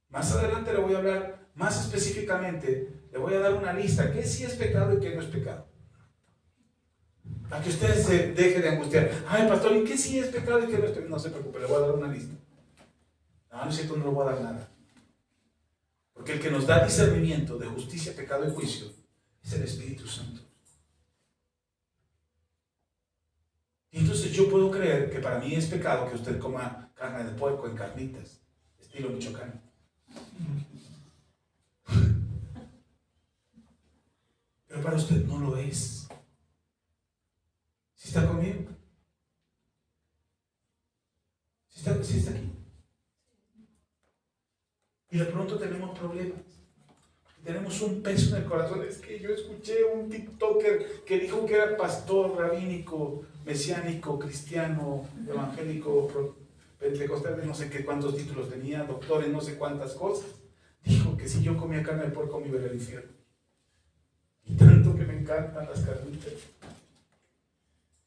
Más adelante le voy a hablar más específicamente, le voy a dar una lista, qué sí es pecado y qué no es pecado. Para que ustedes se dejen de angustiar. Ay, pastor, ¿y qué sí es pecado y qué no es pecado? No se preocupe, le voy a dar una lista. No, no es cierto, no le voy a dar nada. Porque el que nos da discernimiento de justicia, pecado y juicio es el Espíritu Santo. Y entonces yo puedo creer que para mí es pecado que usted coma carne de puerco en carnitas, estilo Michoacán. Pero para usted no lo es. ¿Sí está conmigo? ¿Sí está aquí? Y de pronto tenemos problemas. Tenemos un peso en el corazón. Es que yo escuché un TikToker que dijo que era pastor rabínico, mesiánico, cristiano, evangélico, pentecostal, de no sé qué cuántos títulos tenía, doctor en no sé cuántas cosas. Dijo que si yo comía carne de puerco me iba al infierno. Y tanto que me encantan las carnitas.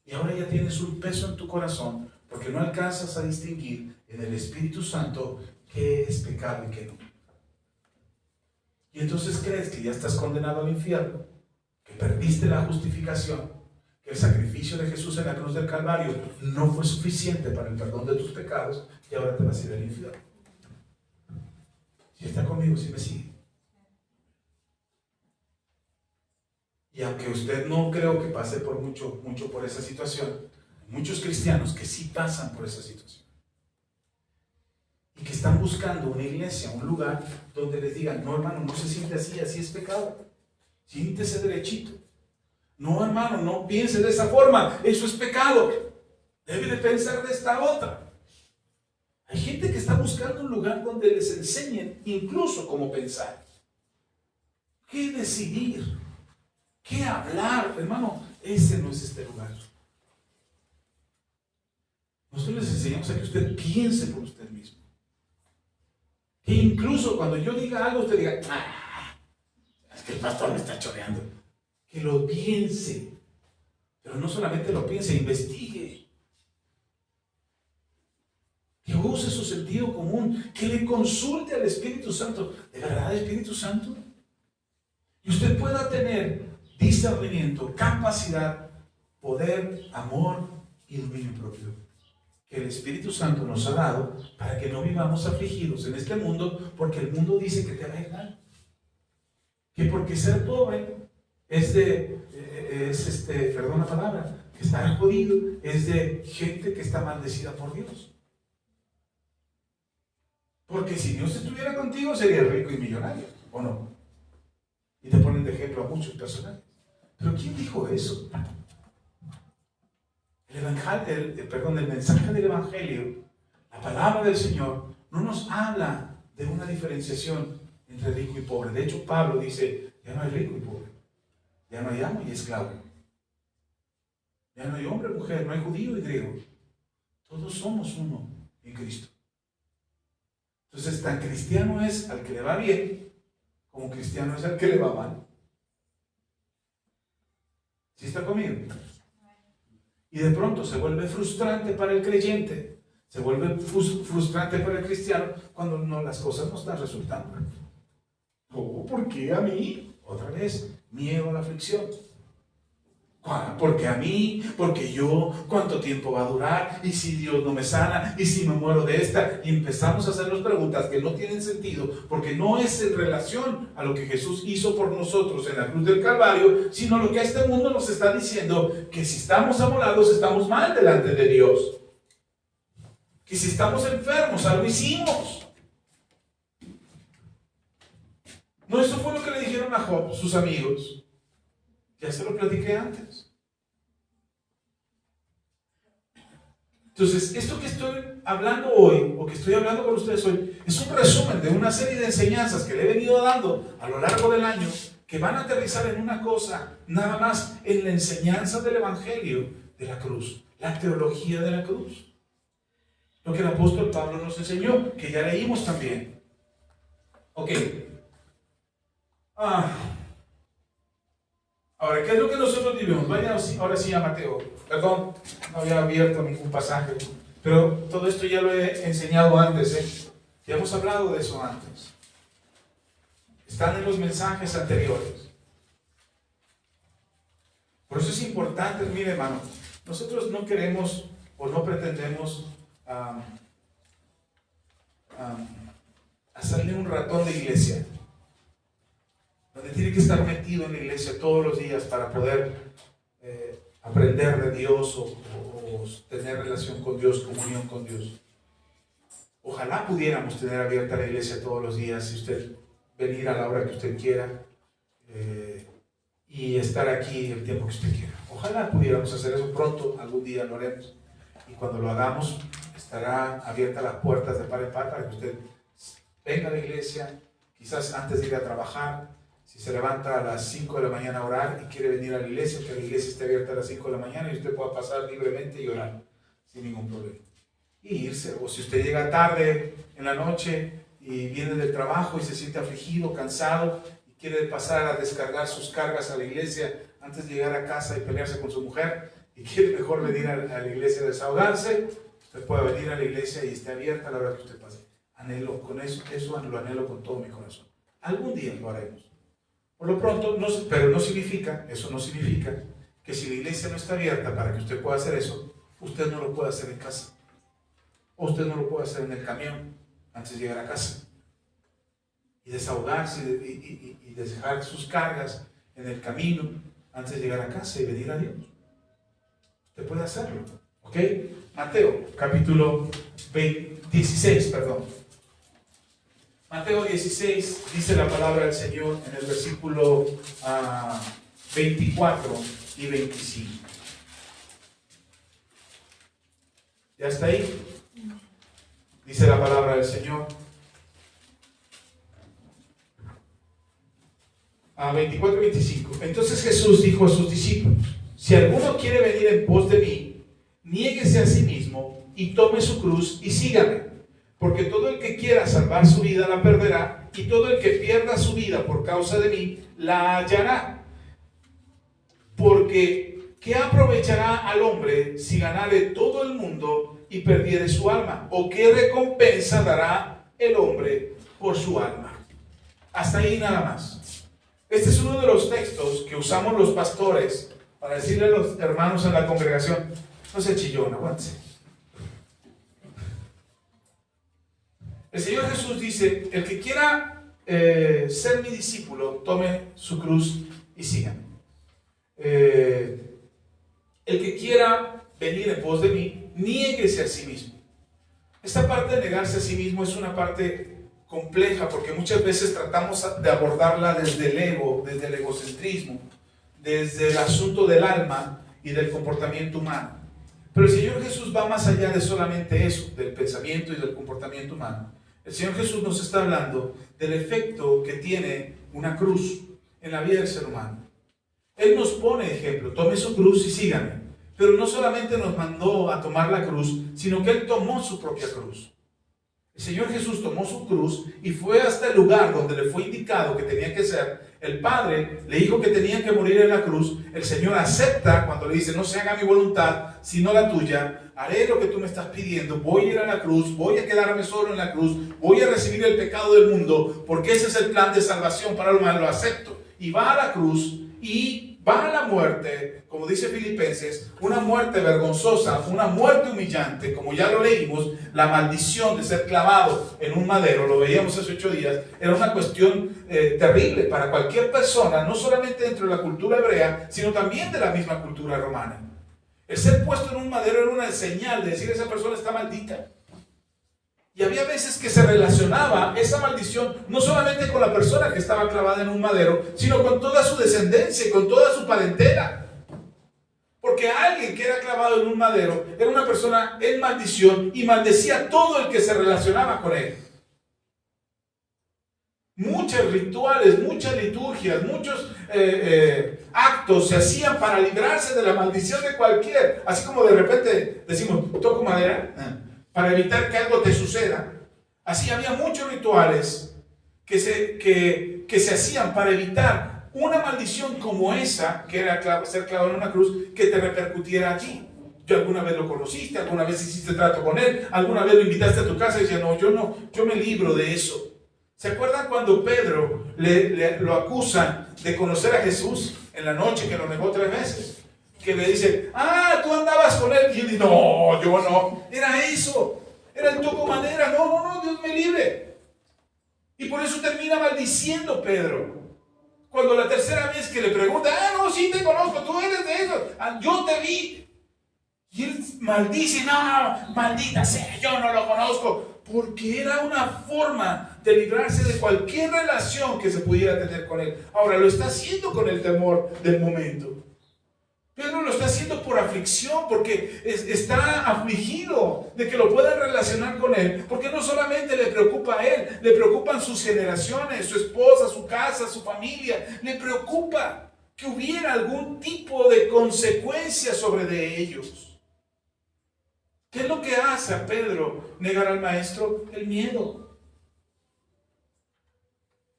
Y ahora ya tienes un peso en tu corazón porque no alcanzas a distinguir en el Espíritu Santo qué es pecado y qué no. Y entonces crees que ya estás condenado al infierno, que perdiste la justificación, que el sacrificio de Jesús en la cruz del Calvario no fue suficiente para el perdón de tus pecados y ahora te vas a ir al infierno. Si está conmigo, si me sigue. Y aunque usted no creo que pase por mucho por esa situación, hay muchos cristianos que sí pasan por esa situación. Y que están buscando una iglesia, un lugar donde les digan, no hermano, no se siente así, así es pecado. Siéntese derechito. No hermano, no piense de esa forma, eso es pecado. Debe de pensar de esta otra. Hay gente que está buscando un lugar donde les enseñen incluso cómo pensar. ¿Qué decidir? ¿Qué hablar? Hermano, ese no es este lugar. Nosotros les enseñamos a que usted piense por usted mismo. Que incluso cuando yo diga algo, usted diga, es que el pastor me está choreando. Que lo piense. Pero no solamente lo piense, investigue. Que use su sentido común. Que le consulte al Espíritu Santo. ¿De verdad, Espíritu Santo? Y usted pueda tener discernimiento, capacidad, poder, amor y dominio propio. Que el Espíritu Santo nos ha dado para que no vivamos afligidos en este mundo, porque el mundo dice que te va a ir mal. Que porque ser pobre perdón la palabra, que estar jodido es de gente que está maldecida por Dios. Porque si Dios estuviera contigo sería rico y millonario, ¿o no? Y te ponen de ejemplo a muchos personajes. Pero ¿quién dijo eso? El mensaje del Evangelio, la palabra del Señor, no nos habla de una diferenciación entre rico y pobre. De hecho, Pablo dice, ya no hay rico y pobre, ya no hay amo y esclavo, ya no hay hombre y mujer, no hay judío y griego. Todos somos uno en Cristo. Entonces, tan cristiano es al que le va bien, como cristiano es al que le va mal. ¿Sí está conmigo? Y de pronto se vuelve frustrante para el creyente, se vuelve frustrante para el cristiano cuando las cosas no están resultando. Oh, ¿por qué a mí? Otra vez, miedo a la aflicción. ¿Por qué a mí? Porque yo, ¿cuánto tiempo va a durar? ¿Y si Dios no me sana? ¿Y si me muero de esta? Y empezamos a hacernos preguntas que no tienen sentido, porque no es en relación a lo que Jesús hizo por nosotros en la cruz del Calvario, sino lo que este mundo nos está diciendo, que si estamos amolados, estamos mal delante de Dios. Que si estamos enfermos, algo hicimos. No, eso fue lo que le dijeron a Job, sus amigos. Ya se lo platiqué antes. Entonces, esto que estoy hablando hoy, o que estoy hablando con ustedes hoy, es un resumen de una serie de enseñanzas que le he venido dando a lo largo del año, que van a aterrizar en una cosa, nada más en la enseñanza del Evangelio, de la cruz, la teología de la cruz. Lo que el apóstol Pablo nos enseñó, que ya leímos también. Ok. Ahora, ¿qué es lo que nosotros vivimos? Vaya ahora sí a Mateo. Perdón, no había abierto ningún pasaje, pero todo esto ya lo he enseñado antes, Ya hemos hablado de eso antes. Están en los mensajes anteriores. Por eso es importante, mire hermano, nosotros no queremos o no pretendemos hacerle un ratón de iglesia, donde tiene que estar metido en la iglesia todos los días para poder aprender de Dios o tener relación con Dios, comunión con Dios. Ojalá pudiéramos tener abierta la iglesia todos los días, si usted venir a la hora que usted quiera y estar aquí el tiempo que usted quiera. Ojalá pudiéramos hacer eso pronto, algún día lo haremos. Y cuando lo hagamos, estará abiertas las puertas de par en par para que usted venga a la iglesia, quizás antes de ir a trabajar. Si se levanta a las 5 de la mañana a orar y quiere venir a la iglesia, que la iglesia esté abierta a las 5 de la mañana y usted pueda pasar libremente y orar sin ningún problema. Y irse, o si usted llega tarde en la noche y viene del trabajo y se siente afligido, cansado y quiere pasar a descargar sus cargas a la iglesia antes de llegar a casa y pelearse con su mujer y quiere mejor venir a la iglesia a desahogarse, usted puede venir a la iglesia y esté abierta a la hora que usted pase. Anhelo con eso lo anhelo con todo mi corazón. Algún día lo haremos. Por lo pronto, pero eso no significa que si la iglesia no está abierta para que usted pueda hacer eso, usted no lo puede hacer en casa. O usted no lo puede hacer en el camión antes de llegar a casa. Y desahogarse y dejar sus cargas en el camino antes de llegar a casa y venir a Dios. Usted puede hacerlo. ¿Ok? Mateo, capítulo 16, perdón. Mateo 16 dice la palabra del Señor en el versículo 24 y 25. ¿Ya está ahí? Dice la palabra del Señor. 24 y 25. Entonces Jesús dijo a sus discípulos: si alguno quiere venir en pos de mí, niéguese a sí mismo y tome su cruz y sígame. Porque todo el que quiera salvar su vida la perderá, y todo el que pierda su vida por causa de mí la hallará. Porque ¿qué aprovechará al hombre si ganare todo el mundo y perdiere su alma? ¿O qué recompensa dará el hombre por su alma? Hasta ahí nada más. Este es uno de los textos que usamos los pastores para decirle a los hermanos en la congregación: no se chillón, aguántese. El Señor Jesús dice: el que quiera ser mi discípulo, tome su cruz y sígame. El que quiera venir en pos de mí, niéguese a sí mismo. Esta parte de negarse a sí mismo es una parte compleja, porque muchas veces tratamos de abordarla desde el ego, desde el egocentrismo, desde el asunto del alma y del comportamiento humano. Pero el Señor Jesús va más allá de solamente eso, del pensamiento y del comportamiento humano. El Señor Jesús nos está hablando del efecto que tiene una cruz en la vida del ser humano. Él nos pone ejemplo: tome su cruz y sígame. Pero no solamente nos mandó a tomar la cruz, sino que Él tomó su propia cruz. El Señor Jesús tomó su cruz y fue hasta el lugar donde le fue indicado que tenía que ser. El Padre le dijo que tenía que morir en la cruz. El Señor acepta cuando le dice: no se haga mi voluntad, sino la tuya. Haré lo que tú me estás pidiendo. Voy a ir a la cruz, voy a quedarme solo en la cruz, voy a recibir el pecado del mundo, porque ese es el plan de salvación para el humano. Lo acepto. Y va a la cruz y va a la muerte, como dice Filipenses, una muerte vergonzosa, una muerte humillante, como ya lo leímos. La maldición de ser clavado en un madero, lo veíamos hace 8 días, era una cuestión terrible para cualquier persona, no solamente dentro de la cultura hebrea, sino también de la misma cultura romana. El ser puesto en un madero era una señal de decir: esa persona está maldita. Y había veces que se relacionaba esa maldición no solamente con la persona que estaba clavada en un madero, sino con toda su descendencia y con toda su parentela. Porque alguien que era clavado en un madero era una persona en maldición y maldecía a todo el que se relacionaba con él. Muchos rituales, muchas liturgias, muchos actos se hacían para librarse de la maldición de cualquier. Así como de repente decimos, toco madera, para evitar que algo te suceda. Así había muchos rituales que se hacían para evitar una maldición como esa, que era ser clavado en una cruz, que te repercutiera a ti. ¿Yo alguna vez lo conociste? ¿Alguna vez hiciste trato con él? ¿Alguna vez lo invitaste a tu casa y decía, no, yo me libro de eso? ¿Se acuerdan cuando Pedro lo acusan de conocer a Jesús en la noche que lo negó 3 veces? Que le dice, tú andabas con él. Y él dice, no, yo no. Era eso. Era el toco madera. No, Dios me libre. Y por eso termina maldiciendo Pedro. Cuando la tercera vez que le pregunta, no, sí te conozco, tú eres de eso. Yo te vi. Y él maldice, no, maldita sea, yo no lo conozco. Porque era una forma de librarse de cualquier relación que se pudiera tener con él. Ahora lo está haciendo con el temor del momento. Pedro lo está haciendo por aflicción, porque está afligido de que lo puedan relacionar con él. Porque no solamente le preocupa a él, le preocupan sus generaciones, su esposa, su casa, su familia. Le preocupa que hubiera algún tipo de consecuencia sobre de ellos. ¿Qué es lo que hace a Pedro negar al maestro? El miedo.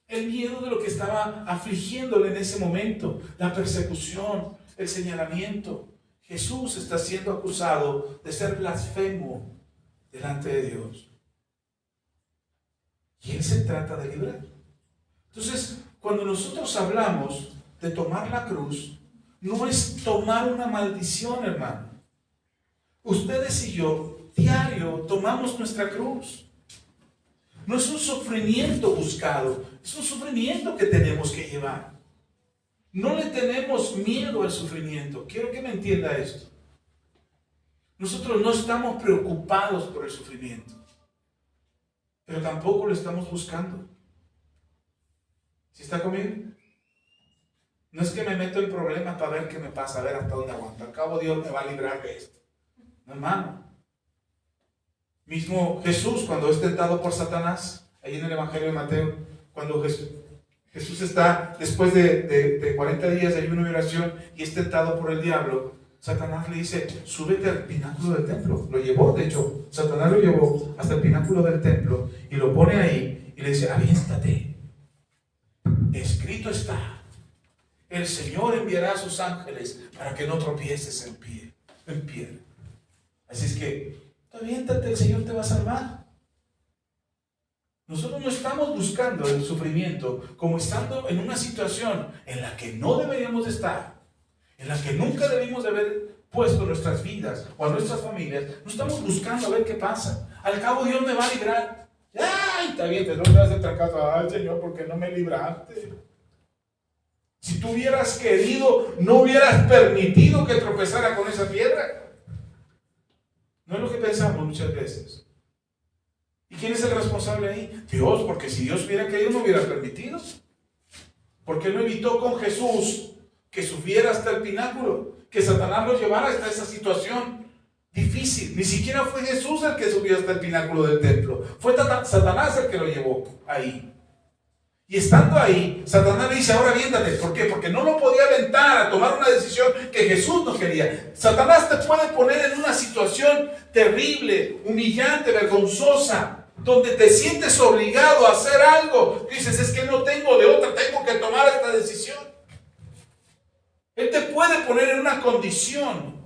El miedo de lo que estaba afligiéndole en ese momento. La persecución, el señalamiento. Jesús está siendo acusado de ser blasfemo delante de Dios. Y él se trata de librar. Entonces, cuando nosotros hablamos de tomar la cruz, no es tomar una maldición, hermano. Ustedes y yo, diario, tomamos nuestra cruz. No es un sufrimiento buscado, es un sufrimiento que tenemos que llevar. No le tenemos miedo al sufrimiento. Quiero que me entienda esto. Nosotros no estamos preocupados por el sufrimiento, pero tampoco lo estamos buscando. ¿Sí está conmigo? No es que me meto en problemas para ver qué me pasa, a ver hasta dónde aguanto. Al cabo Dios me va a librar de esto. No, hermano. Mismo Jesús, cuando es tentado por Satanás, ahí en el Evangelio de Mateo, cuando Jesús está después de 40 días de ayuno y oración y es tentado por el diablo, Satanás le dice, súbete al pináculo del templo. Lo llevó, de hecho, Satanás lo llevó hasta el pináculo del templo y lo pone ahí y le dice, aviéntate. Escrito está, el Señor enviará a sus ángeles para que no tropieces en piedra. Así es que, aviéntate, el Señor te va a salvar. Nosotros no estamos buscando el sufrimiento como estando en una situación en la que no deberíamos de estar, en la que nunca debimos de haber puesto nuestras vidas o a nuestras familias. No estamos buscando a ver qué pasa. Al cabo Dios me va a librar. ¡Ay, está bien! No te vas a entrar caso. ¡Ay, Señor, ¿por qué no me libraste? Si tú hubieras querido, no hubieras permitido que tropezara con esa piedra. No es lo que pensamos muchas veces. ¿Y quién es el responsable ahí? Dios, porque si Dios hubiera querido, no hubiera permitido. ¿Por qué no evitó con Jesús que subiera hasta el pináculo? Que Satanás lo llevara hasta esa situación difícil. Ni siquiera fue Jesús el que subió hasta el pináculo del templo. Fue Satanás el que lo llevó ahí. Y estando ahí, Satanás le dice, ahora aviéntate. ¿Por qué? Porque no lo podía aventar a tomar una decisión que Jesús no quería. Satanás te puede poner en una situación terrible, humillante, vergonzosa, donde te sientes obligado a hacer algo. Dices, es que no tengo de otra, tengo que tomar esta decisión. Él te puede poner en una condición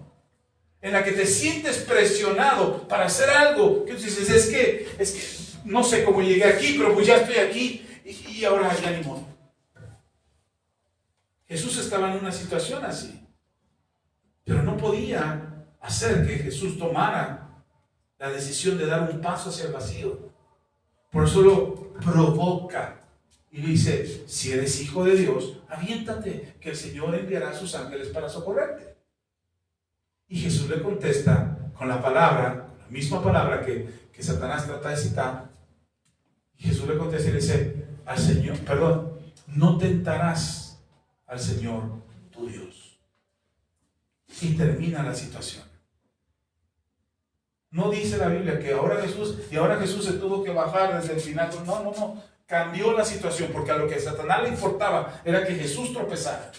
en la que te sientes presionado para hacer algo. Que dices, es que no sé cómo llegué aquí, pero pues ya estoy aquí. Y ahora ya ni modo. Jesús estaba en una situación así, pero no podía hacer que Jesús tomara la decisión de dar un paso hacia el vacío. Por eso lo provoca y le dice, si eres hijo de Dios, aviéntate, que el Señor enviará a sus ángeles para socorrerte. Y Jesús le contesta con la palabra, la misma palabra que Satanás trata de citar. Y Jesús le contesta y le dice, no tentarás al Señor tu Dios. Y termina la situación. No dice la Biblia que ahora Jesús se tuvo que bajar desde el pináculo. No. cambió la situación, porque a lo que a Satanás le importaba era que Jesús tropezara.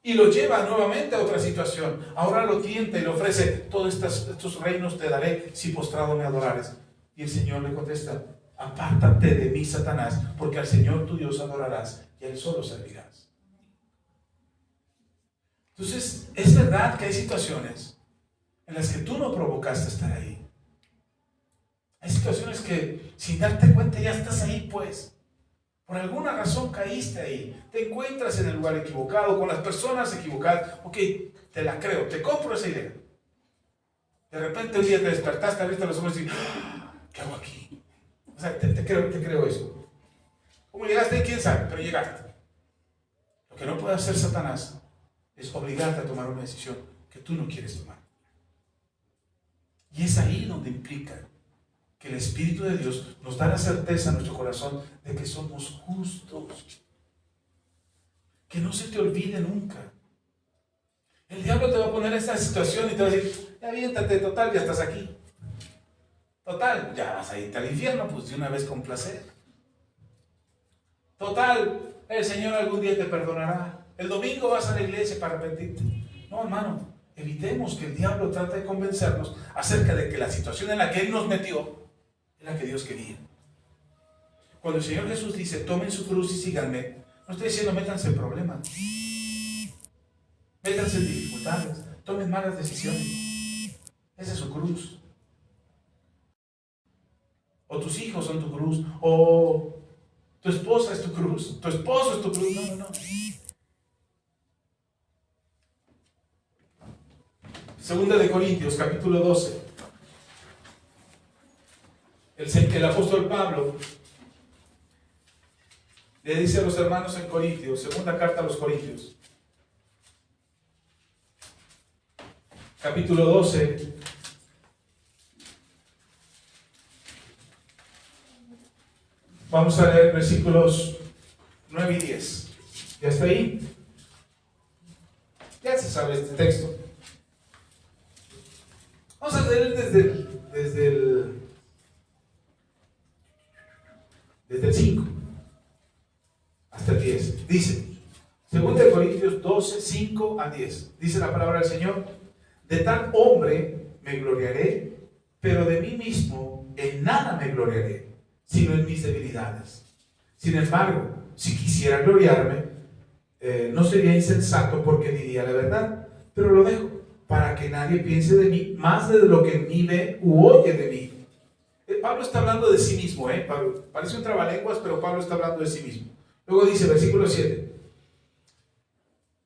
Y lo lleva nuevamente a otra situación. Ahora lo tienta y le ofrece: todos estos reinos te daré si postrado me adorares. Y el Señor le contesta: apártate de mí, Satanás, porque al Señor tu Dios adorarás y a Él solo servirás. Entonces, es verdad que hay situaciones en las que tú no provocaste estar ahí. Hay situaciones que sin darte cuenta ya estás ahí, pues. Por alguna razón caíste ahí. Te encuentras en el lugar equivocado, con las personas equivocadas. Ok, te la creo, te compro esa idea. De repente un día te despertaste, abriste los ojos y dices: ¿qué hago aquí? O sea, te creo eso. ¿Cómo llegaste ahí? ¿Quién sabe? Pero llegaste. Lo que no puede hacer Satanás es obligarte a tomar una decisión que tú no quieres tomar. Y es ahí donde implica que el Espíritu de Dios nos da la certeza en nuestro corazón de que somos justos. Que no se te olvide nunca. El diablo te va a poner en esta situación y te va a decir: aviéntate, total, ya estás aquí. Total, ya vas a irte al infierno, pues de una vez con placer. Total, el Señor algún día te perdonará. El domingo vas a la iglesia para arrepentirte. No, hermano, evitemos que el diablo trate de convencernos acerca de que la situación en la que Él nos metió es la que Dios quería. Cuando el Señor Jesús dice: tomen su cruz y síganme, no estoy diciendo métanse en problemas, métanse en dificultades, tomen malas decisiones. Esa es su cruz. O tus hijos son tu cruz, o tu esposa es tu cruz, tu esposo es tu cruz. No. Segunda de Corintios, capítulo 12. El apóstol Pablo le dice a los hermanos en Corintios, segunda carta a los Corintios, capítulo 12, vamos a leer versículos 9 y 10. ¿Ya está ahí? Ya se sabe este texto. Vamos a leer desde el 5 hasta el 10. Dice, 2 Corintios 12, 5 a 10. Dice la palabra del Señor: de tal hombre me gloriaré, pero de mí mismo en nada me gloriaré, sino en mis debilidades. Sin embargo, si quisiera gloriarme, no sería insensato, porque diría la verdad, pero lo dejo, para que nadie piense de mí más de lo que en mí ve u oye de mí. Pablo está hablando de sí mismo, parece un trabalenguas, pero Pablo está hablando de sí mismo. Luego dice, versículo 7,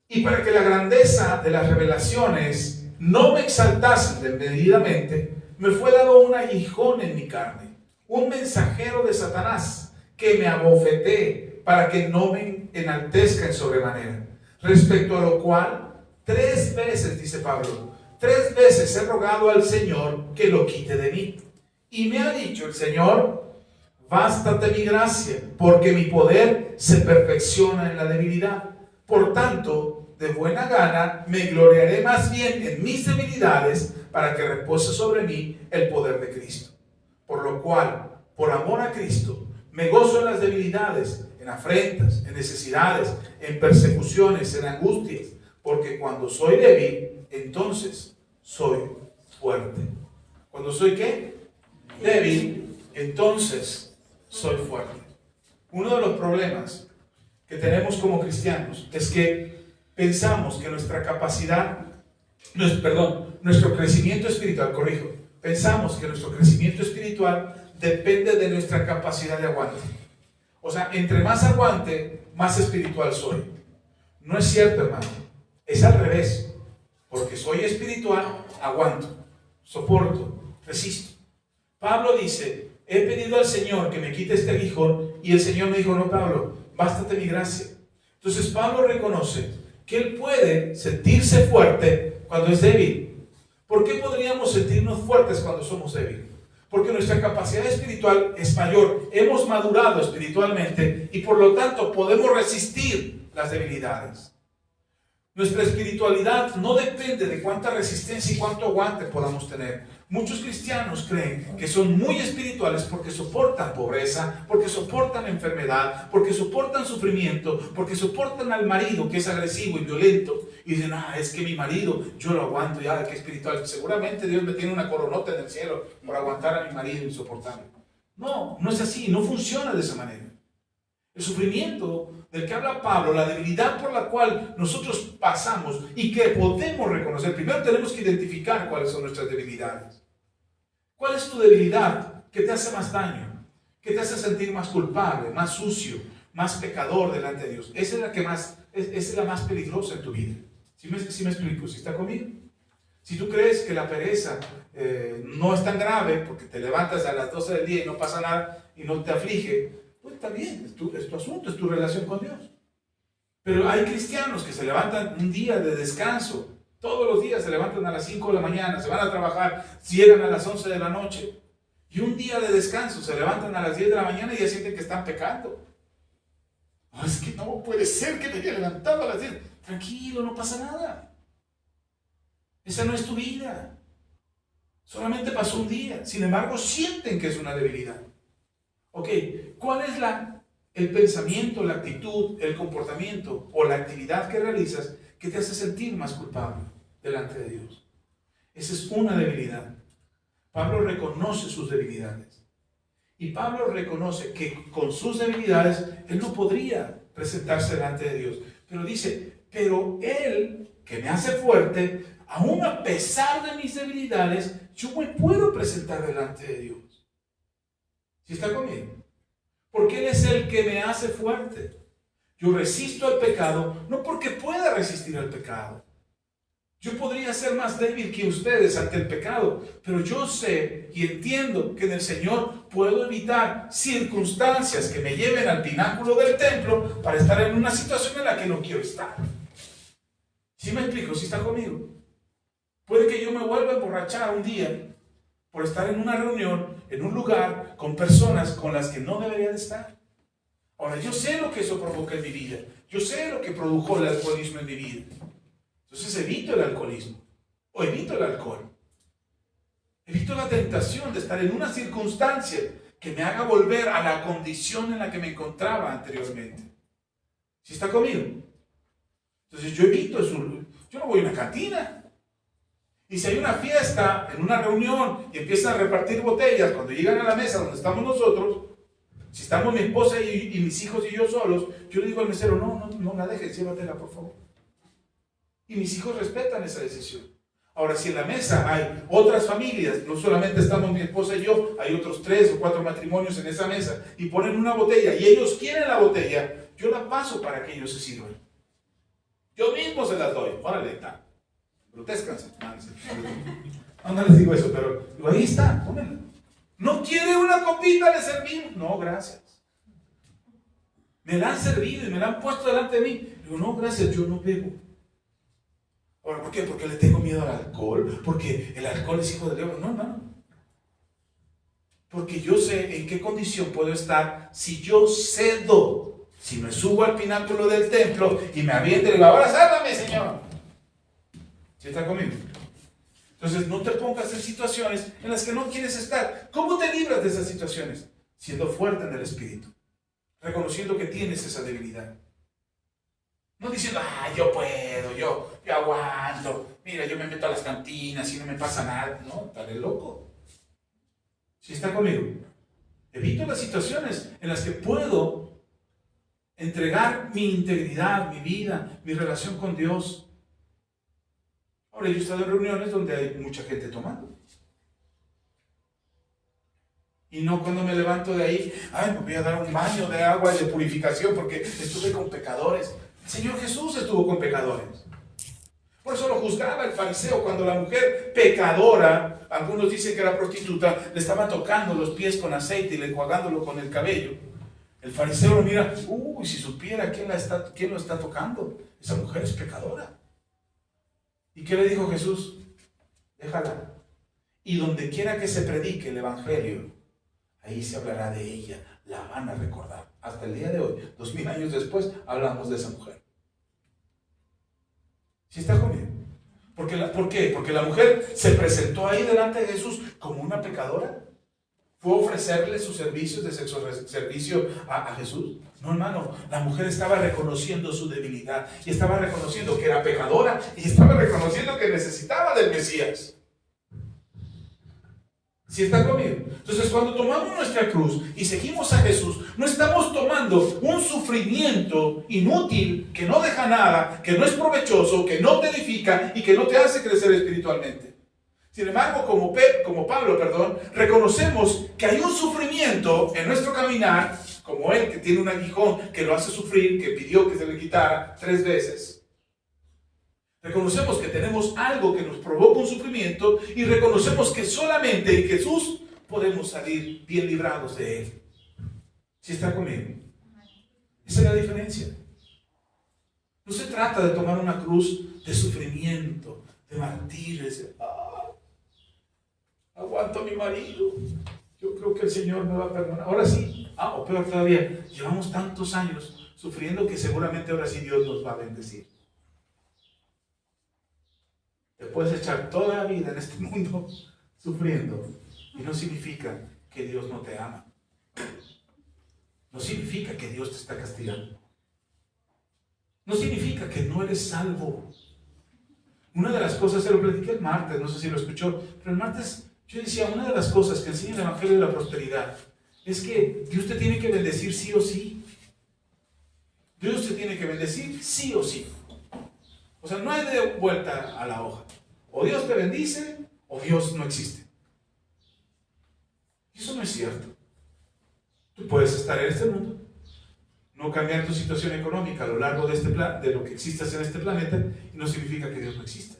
y para que la grandeza de las revelaciones no me exaltasen desmedidamente, me fue dado un aguijón en mi carne, un mensajero de Satanás, que me abofetee para que no me enaltezca en sobremanera. Respecto a lo cual, 3 veces, dice Pablo, 3 veces he rogado al Señor que lo quite de mí. Y me ha dicho el Señor: bástate mi gracia, porque mi poder se perfecciona en la debilidad. Por tanto, de buena gana me gloriaré más bien en mis debilidades, para que repose sobre mí el poder de Cristo. Por lo cual, por amor a Cristo, me gozo en las debilidades, en afrentas, en necesidades, en persecuciones, en angustias, porque cuando soy débil, entonces soy fuerte. ¿Cuando soy qué? Débil, entonces soy fuerte. Uno de los problemas que tenemos como cristianos es que pensamos que nuestra capacidad, nuestro crecimiento espiritual, pensamos que nuestro crecimiento espiritual depende de nuestra capacidad de aguante. O sea, entre más aguante, más espiritual soy. No es cierto, hermano. Es al revés. Porque soy espiritual, aguanto, soporto, resisto. Pablo dice: he pedido al Señor que me quite este aguijón, y el Señor me dijo: no, Pablo, bástate mi gracia. Entonces Pablo reconoce que él puede sentirse fuerte cuando es débil. ¿Por qué podríamos sentirnos fuertes cuando somos débiles? Porque nuestra capacidad espiritual es mayor, hemos madurado espiritualmente y por lo tanto podemos resistir las debilidades. Nuestra espiritualidad no depende de cuánta resistencia y cuánto aguante podamos tener. Muchos cristianos creen que son muy espirituales porque soportan pobreza, porque soportan enfermedad, porque soportan sufrimiento, porque soportan al marido que es agresivo y violento. Y dicen, es que mi marido, yo lo aguanto ya, que espiritual. Seguramente Dios me tiene una coronota en el cielo por aguantar a mi marido insoportable. No, no es así, no funciona de esa manera. El sufrimiento del que habla Pablo, la debilidad por la cual nosotros pasamos y que podemos reconocer, primero tenemos que identificar cuáles son nuestras debilidades. ¿Cuál es tu debilidad que te hace más daño? Que te hace sentir más culpable, más sucio, más pecador delante de Dios. Esa es la más peligrosa en tu vida. ¿Sí me explico? ¿Sí está conmigo? Si tú crees que la pereza no es tan grave porque te levantas a las 12 del día y no pasa nada y no te aflige, pues está bien, es tu asunto, es tu relación con Dios. Pero hay cristianos que se levantan un día de descanso, todos los días se levantan a las 5 de la mañana, se van a trabajar, llegan a las 11 de la noche, y un día de descanso se levantan a las 10 de la mañana y ya sienten que están pecando. Es que no puede ser que me haya levantado a las 10. Tranquilo, no pasa nada. Esa no es tu vida. Solamente pasó un día. Sin embargo, sienten que es una debilidad. Ok, ¿cuál es el pensamiento, la actitud, el comportamiento o la actividad que realizas que te hace sentir más culpable delante de Dios? Esa es una debilidad. Pablo reconoce sus debilidades. Y Pablo reconoce que con sus debilidades él no podría presentarse delante de Dios. Pero dice, pero Él que me hace fuerte, aún a pesar de mis debilidades, yo me puedo presentar delante de Dios. ¿Sí está conmigo? Porque Él es el que me hace fuerte. Yo resisto al pecado, no porque pueda resistir al pecado. Yo podría ser más débil que ustedes ante el pecado, pero yo sé y entiendo que en el Señor puedo evitar circunstancias que me lleven al pináculo del templo para estar en una situación en la que no quiero estar. ¿Sí me explico? ¿Sí está conmigo? Puede que yo me vuelva a emborrachar un día por estar en una reunión, en un lugar, con personas con las que no debería de estar. Ahora, yo sé lo que eso provoca en mi vida. Yo sé lo que produjo el alcoholismo en mi vida. Entonces evito el alcoholismo o evito el alcohol. Evito la tentación de estar en una circunstancia que me haga volver a la condición en la que me encontraba anteriormente. ¿Sí está conmigo? Entonces yo evito eso. Yo no voy a una cantina. Y si hay una fiesta, en una reunión, y empiezan a repartir botellas, cuando llegan a la mesa donde estamos nosotros, si estamos mi esposa y mis hijos y yo solos, yo le digo al mesero, no la dejes, llévatela por favor. Y mis hijos respetan esa decisión. Ahora, si en la mesa hay otras familias, no solamente estamos mi esposa y yo, hay otros 3 o 4 matrimonios en esa mesa, y ponen una botella, y ellos quieren la botella, yo la paso para que ellos se sirvan. Yo mismo se las doy. Órale, está. Grotescanse. No les digo eso, pero ahí está, tómenla. ¿No quiere una copita de servir? No, gracias. Me la han servido y me la han puesto delante de mí. Digo, no, gracias, yo no bebo. Ahora, ¿por qué? Porque le tengo miedo al alcohol, porque el alcohol es hijo del diablo. No. Porque yo sé en qué condición puedo estar si yo cedo, si me subo al pináculo del templo y me aviento y le digo, ahora sálvame, Señor. ¿Sí está conmigo? Entonces no te pongas en situaciones en las que no quieres estar. ¿Cómo te libras de esas situaciones? Siendo fuerte en el espíritu, reconociendo que tienes esa debilidad. No diciendo, yo puedo, yo aguanto, mira, yo me meto a las cantinas y no me pasa nada. No, estaré loco. ¿Sí está conmigo? Evito las situaciones en las que puedo entregar mi integridad, mi vida, mi relación con Dios. Ahora, yo he estado en reuniones donde hay mucha gente tomando. Y no cuando me levanto de ahí, me voy a dar un baño de agua y de purificación porque estuve con pecadores. El Señor Jesús estuvo con pecadores. Por eso lo juzgaba el fariseo cuando la mujer pecadora, algunos dicen que era prostituta, le estaba tocando los pies con aceite y le enjuagándolo con el cabello. El fariseo lo mira, si supiera quién lo está tocando, esa mujer es pecadora. ¿Y qué le dijo Jesús? Déjala. Y donde quiera que se predique el evangelio, ahí se hablará de ella, la van a recordar. Hasta el día de hoy, 2000 años después, hablamos de esa mujer. ¿Sí está conmigo? ¿Por qué? Porque la mujer se presentó ahí delante de Jesús como una pecadora. ¿Fue ofrecerle sus servicios de servicio a Jesús? No, hermano, la mujer estaba reconociendo su debilidad y estaba reconociendo que era pecadora y estaba reconociendo que necesitaba del Mesías. ¿Sí está conmigo? Entonces, cuando tomamos nuestra cruz y seguimos a Jesús, no estamos tomando un sufrimiento inútil que no deja nada, que no es provechoso, que no te edifica y que no te hace crecer espiritualmente. Sin embargo, como Pablo, reconocemos que hay un sufrimiento en nuestro caminar, como él que tiene un aguijón que lo hace sufrir, que pidió que se le quitara 3 veces. Reconocemos que tenemos algo que nos provoca un sufrimiento y reconocemos que solamente en Jesús podemos salir bien librados de él. ¿Sí está conmigo? Esa es la diferencia. No se trata de tomar una cruz de sufrimiento, de martirio, aguanto a mi marido, yo creo que el Señor me va a perdonar. Ahora sí, o peor todavía, llevamos tantos años sufriendo que seguramente ahora sí Dios nos va a bendecir. Te puedes echar toda la vida en este mundo sufriendo y no significa que Dios no te ama. No significa que Dios te está castigando. No significa que no eres salvo. Una de las cosas, se lo platiqué el martes, no sé si lo escuchó, pero el martes yo decía, una de las cosas que enseña el Evangelio de la Prosperidad es que Dios te tiene que bendecir sí o sí. Dios te tiene que bendecir sí o sí. O sea, no hay de vuelta a la hoja. O Dios te bendice o Dios no existe. Y eso no es cierto. Tú puedes estar en este mundo, no cambiar tu situación económica a lo largo de de lo que existas en este planeta, y no significa que Dios no exista.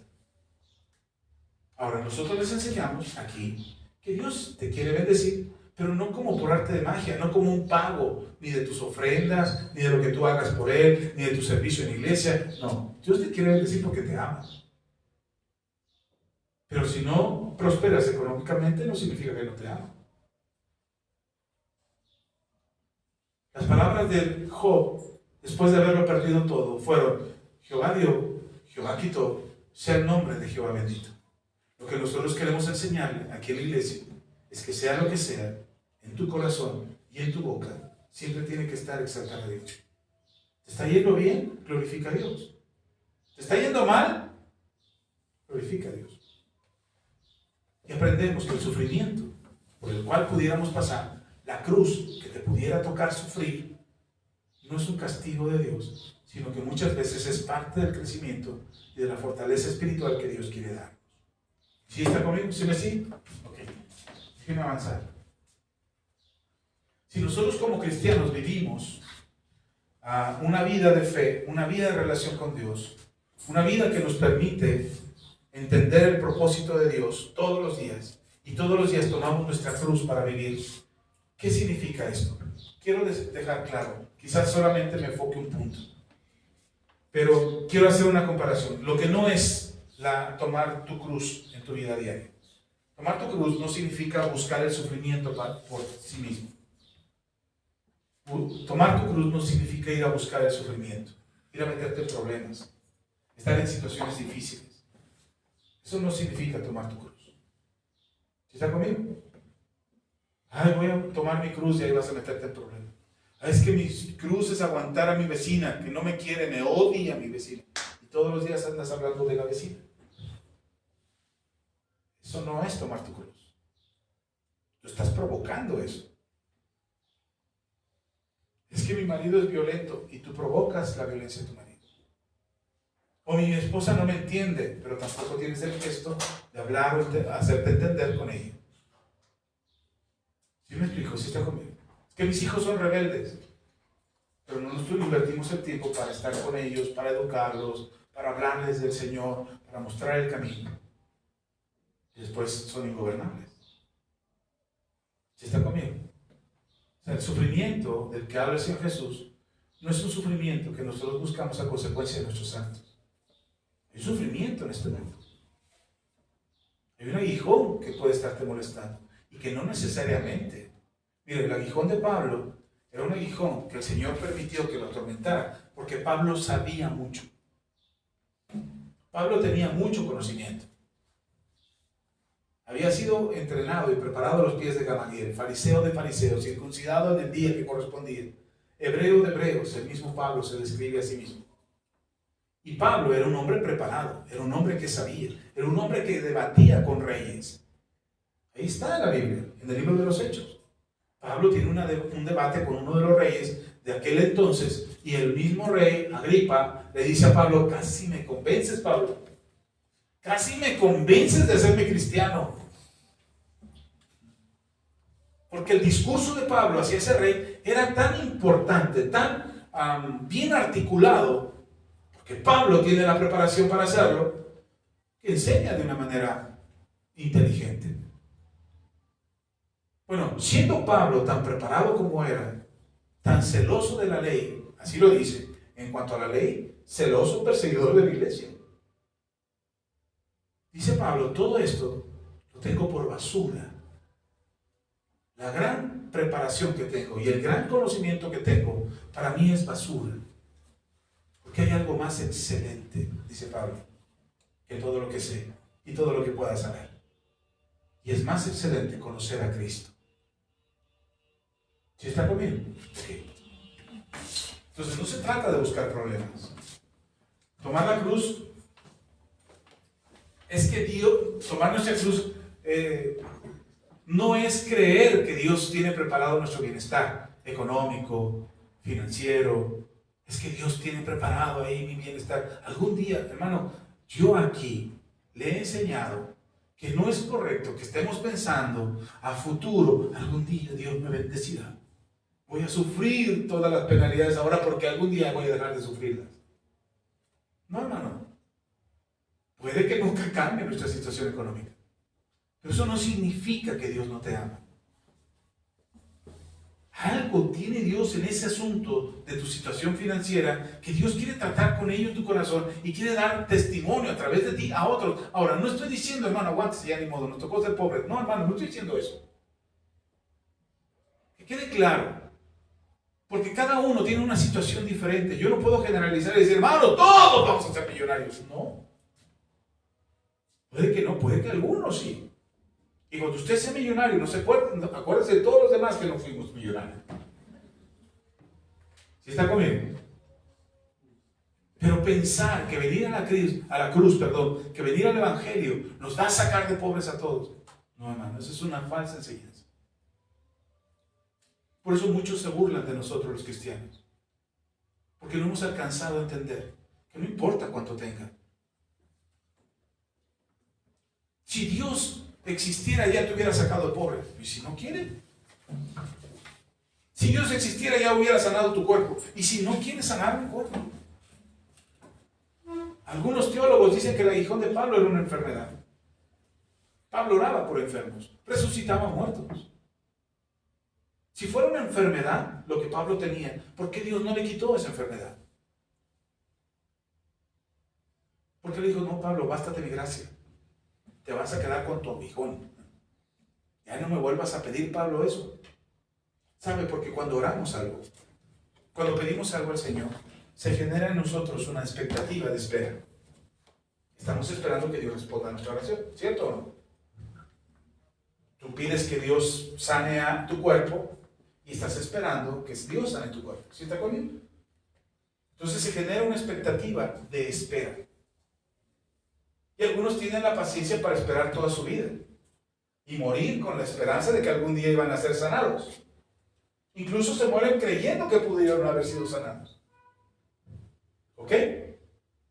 Ahora, nosotros les enseñamos aquí que Dios te quiere bendecir, pero no como por arte de magia, no como un pago, ni de tus ofrendas, ni de lo que tú hagas por Él, ni de tu servicio en la iglesia. No, Dios te quiere bendecir porque te ama. Pero si no prosperas económicamente, no significa que no te ama. Las palabras de Job, después de haberlo perdido todo, fueron: Jehová dio, Jehová quitó, sea el nombre de Jehová bendito. Lo que nosotros queremos enseñarle aquí en la iglesia es que sea lo que sea, en tu corazón y en tu boca, siempre tiene que estar exaltado a Dios. ¿Te está yendo bien? Glorifica a Dios. ¿Te está yendo mal? Glorifica a Dios. Y aprendemos que el sufrimiento por el cual pudiéramos pasar, la cruz que te pudiera tocar sufrir, no es un castigo de Dios, sino que muchas veces es parte del crecimiento y de la fortaleza espiritual que Dios quiere dar. ¿Sí está conmigo? ¿Sí me sigue? Ok. Déjenme avanzar. Si nosotros como cristianos vivimos una vida de fe, una vida de relación con Dios, una vida que nos permite entender el propósito de Dios todos los días, y todos los días tomamos nuestra cruz para vivir, ¿qué significa esto? Quiero dejar claro, quizás solamente me enfoque un punto, pero quiero hacer una comparación. Lo que no es tomar tu cruz en tu vida diaria. Tomar tu cruz no significa buscar el sufrimiento por sí mismo. Tomar tu cruz no significa ir a buscar el sufrimiento, ir a meterte en problemas, estar en situaciones difíciles. Eso no significa tomar tu cruz. ¿Sí está conmigo? Voy a tomar mi cruz y ahí vas a meterte en problemas. Es que mi cruz es aguantar a mi vecina, que no me quiere, me odia a mi vecina. Y todos los días andas hablando de la vecina. Eso no es tomar tu cruz. Tú estás provocando eso. Es que mi marido es violento y tú provocas la violencia de tu marido. O mi esposa no me entiende, pero tampoco tienes el gesto de hablar o de hacerte entender con ella. ¿Sí me explico? ¿Sí está conmigo? Es que mis hijos son rebeldes, pero no nosotros invertimos el tiempo para estar con ellos, para educarlos, para hablarles del Señor, para mostrar el camino. Y después son ingobernables. ¿Sí está conmigo? O sea, el sufrimiento del que habla el Señor Jesús no es un sufrimiento que nosotros buscamos a consecuencia de nuestros actos. Hay sufrimiento en este mundo. Hay un aguijón que puede estarte molestando y que no necesariamente. Mire, el aguijón de Pablo era un aguijón que el Señor permitió que lo atormentara porque Pablo sabía mucho. Pablo tenía mucho conocimiento. Había sido entrenado y preparado a los pies de Gamaliel, fariseo de fariseos, circuncidado en el día que correspondía, hebreo de hebreos. El mismo Pablo se describe a sí mismo. Y Pablo era un hombre preparado, era un hombre que sabía, era un hombre que debatía con reyes. Ahí está en la Biblia, en el libro de los Hechos. Pablo tiene un debate con uno de los reyes de aquel entonces, y el mismo rey, Agripa, le dice a Pablo: casi me convences, Pablo, casi me convences de hacerme cristiano. Porque el discurso de Pablo hacia ese rey era tan importante, tan bien articulado, porque Pablo tiene la preparación para hacerlo, que enseña de una manera inteligente. Bueno, siendo Pablo tan preparado como era, tan celoso de la ley, así lo dice, en cuanto a la ley, celoso perseguidor de la iglesia. Dice Pablo: todo esto lo tengo por basura. La gran preparación que tengo y el gran conocimiento que tengo, para mí es basura. Porque hay algo más excelente, dice Pablo, que todo lo que sé y todo lo que pueda saber. Y es más excelente conocer a Cristo. ¿Sí está conmigo? Okay. Entonces no se trata de buscar problemas. Tomar la cruz es que Dios, tomar nuestra cruz no es creer que Dios tiene preparado nuestro bienestar económico, financiero. Es que Dios tiene preparado ahí mi bienestar. Algún día, hermano, yo aquí le he enseñado que no es correcto que estemos pensando a futuro: algún día Dios me bendecirá. Voy a sufrir todas las penalidades ahora porque algún día voy a dejar de sufrirlas. No, hermano. Puede que nunca cambie nuestra situación económica, pero eso no significa que Dios no te ama. Algo tiene Dios en ese asunto de tu situación financiera, que Dios quiere tratar con ello en tu corazón y quiere dar testimonio a través de ti a otros. Ahora, no estoy diciendo, hermano, aguántese ya, ni modo, nos tocó ser pobres. No, hermano, no estoy diciendo eso. Que quede claro. Porque cada uno tiene una situación diferente. Yo no puedo generalizar y decir: hermano, todos vamos a ser millonarios. No. Puede que no, puede que algunos sí. Y cuando usted sea millonario, no se acuerde, acuérdese de todos los demás que no fuimos millonarios. ¿Sí está conmigo? Pero pensar que venir a la cruz, que venir al Evangelio nos va a sacar de pobres a todos. No, hermano, eso es una falsa enseñanza. Por eso muchos se burlan de nosotros los cristianos. Porque no hemos alcanzado a entender que no importa cuánto tenga. Si Dios existiera, ya te hubiera sacado de pobre. ¿Y si no quiere? Si Dios existiera, ya hubiera sanado tu cuerpo. ¿Y si no quiere sanar mi cuerpo? Algunos teólogos dicen que el aguijón de Pablo era una enfermedad. Pablo oraba por enfermos, resucitaba muertos. Si fuera una enfermedad lo que Pablo tenía, ¿por qué Dios no le quitó esa enfermedad? Porque le dijo: no, Pablo, bástate mi gracia. Te vas a quedar con tu aguijón. Ya no me vuelvas a pedir, Pablo, eso. ¿Sabe? Porque cuando oramos algo, cuando pedimos algo al Señor, se genera en nosotros una expectativa de espera. Estamos esperando que Dios responda a nuestra oración, ¿cierto o no? Tú pides que Dios sane a tu cuerpo y estás esperando que Dios sane tu cuerpo. ¿Sí está conmigo? Entonces se genera una expectativa de espera. Y algunos tienen la paciencia para esperar toda su vida y morir con la esperanza de que algún día iban a ser sanados. Incluso se mueren creyendo que pudieron haber sido sanados. ¿Ok?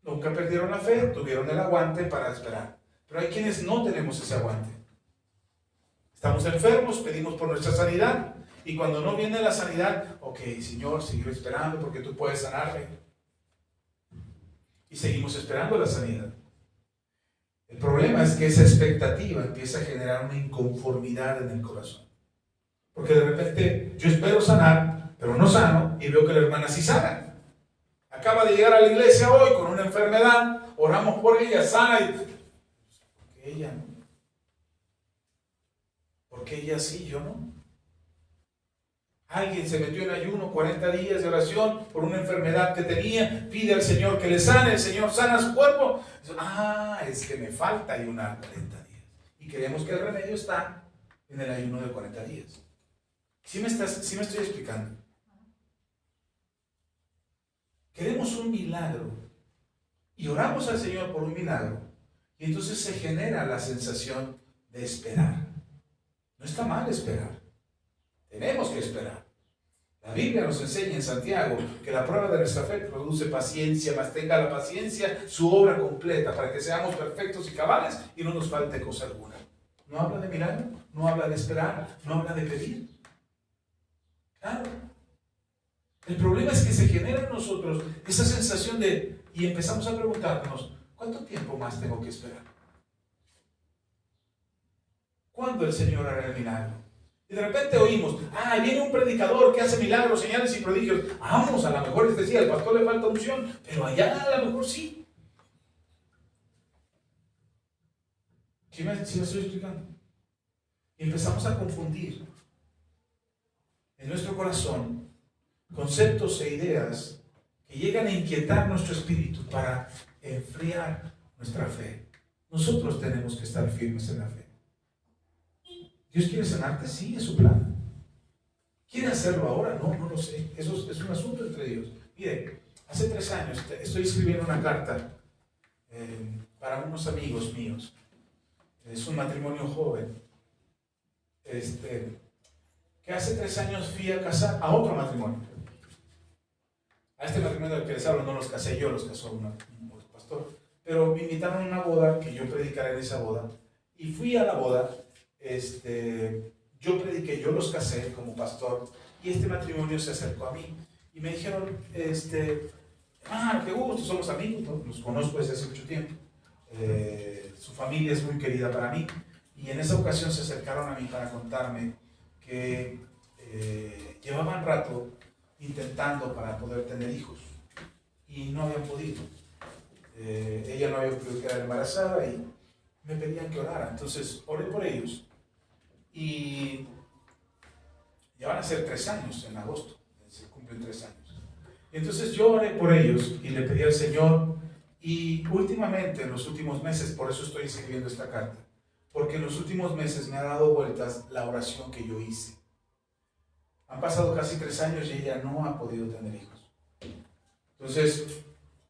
Nunca perdieron la fe, tuvieron el aguante para esperar. Pero hay quienes no tenemos ese aguante. Estamos enfermos, pedimos por nuestra sanidad, y cuando no viene la sanidad, ok, Señor, sigo esperando porque tú puedes sanarme. Y seguimos esperando la sanidad. El problema es que esa expectativa empieza a generar una inconformidad en el corazón. Porque de repente yo espero sanar, pero no sano, y veo que la hermana sí sana. Acaba de llegar a la iglesia hoy con una enfermedad, oramos por ella, sana, y ¿por qué ella no? ¿Por qué ella sí, yo no? Alguien se metió en ayuno 40 días de oración por una enfermedad que tenía, pide al Señor que le sane, el Señor sana su cuerpo. Es que me falta ayunar 40 días. Y creemos que el remedio está en el ayuno de 40 días. ¿Sí me estoy explicando? Queremos un milagro y oramos al Señor por un milagro, y entonces se genera la sensación de esperar. No está mal esperar. Tenemos que esperar. La Biblia nos enseña en Santiago que la prueba de nuestra fe produce paciencia, mas tenga la paciencia su obra completa para que seamos perfectos y cabales y no nos falte cosa alguna. No habla de milagro, no habla de esperar, no habla de pedir. Claro. El problema es que se genera en nosotros esa sensación y empezamos a preguntarnos, ¿cuánto tiempo más tengo que esperar? ¿Cuándo el Señor hará el milagro? Y de repente oímos, viene un predicador que hace milagros, señales y prodigios. Vamos, a lo mejor les decía, al pastor le falta unción, pero allá a lo mejor sí. ¿Sí me estoy explicando? Y empezamos a confundir en nuestro corazón conceptos e ideas que llegan a inquietar nuestro espíritu para enfriar nuestra fe. Nosotros tenemos que estar firmes en la fe. ¿Dios quiere sanarte? Sí, es su plan. ¿Quiere hacerlo ahora? No lo sé. Eso es un asunto entre Dios. Mire, hace 3 años estoy escribiendo una carta para unos amigos míos. Es un matrimonio joven. Que hace 3 años fui a casar a otro matrimonio. A este matrimonio del que les hablo no los casé yo, los casó un pastor. Pero me invitaron a una boda, que yo predicara en esa boda. Y fui a la boda. Yo prediqué, yo los casé como pastor. Y este matrimonio se acercó a mí. Y me dijeron, qué gusto, somos amigos, ¿no? Los conozco desde hace mucho tiempo. Su familia es muy querida para mí. Y en esa ocasión se acercaron a mí para contarme que llevaban rato intentando para poder tener hijos y no habían podido. Ella no había podido quedar embarazada y me pedían que orara. Entonces oré por ellos y ya van a ser 3 años en agosto, se cumplen 3 años. Entonces yo oré por ellos y le pedí al Señor, y últimamente, en los últimos meses, por eso estoy escribiendo esta carta, porque en los últimos meses me ha dado vueltas la oración que yo hice. Han pasado casi 3 años y ella no ha podido tener hijos. Entonces,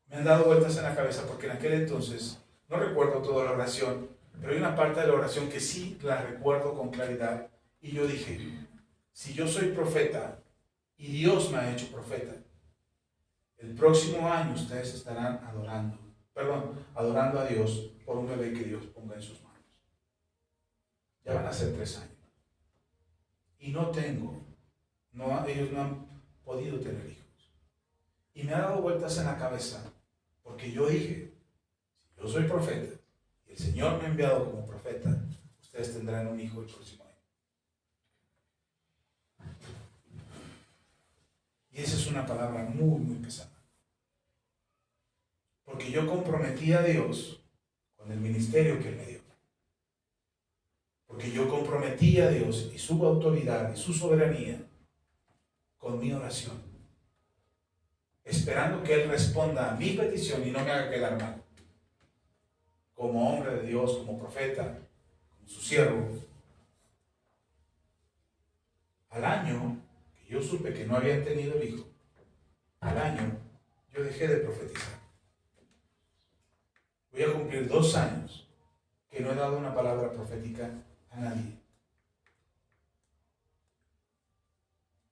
me han dado vueltas en la cabeza porque en aquel entonces, no recuerdo toda la oración, pero hay una parte de la oración que sí la recuerdo con claridad. Y yo dije, si yo soy profeta y Dios me ha hecho profeta, el próximo año ustedes estarán adorando a Dios por un bebé que Dios ponga en sus manos. Ya van a ser 3 años. Y ellos no han podido tener hijos. Y me ha dado vueltas en la cabeza, porque yo dije, si yo soy profeta, y el Señor me ha enviado como profeta, ustedes tendrán un hijo el próximo año. Y esa es una palabra muy, muy pesada. Porque yo comprometí a Dios con el ministerio que Él me dio. Porque yo comprometí a Dios y su autoridad y su soberanía con mi oración, esperando que Él responda a mi petición y no me haga quedar mal. Como hombre de Dios, como profeta, como su siervo. Al año que yo supe que no habían tenido el hijo, al año yo dejé de profetizar. Voy a cumplir 2 años que no he dado una palabra profética a nadie.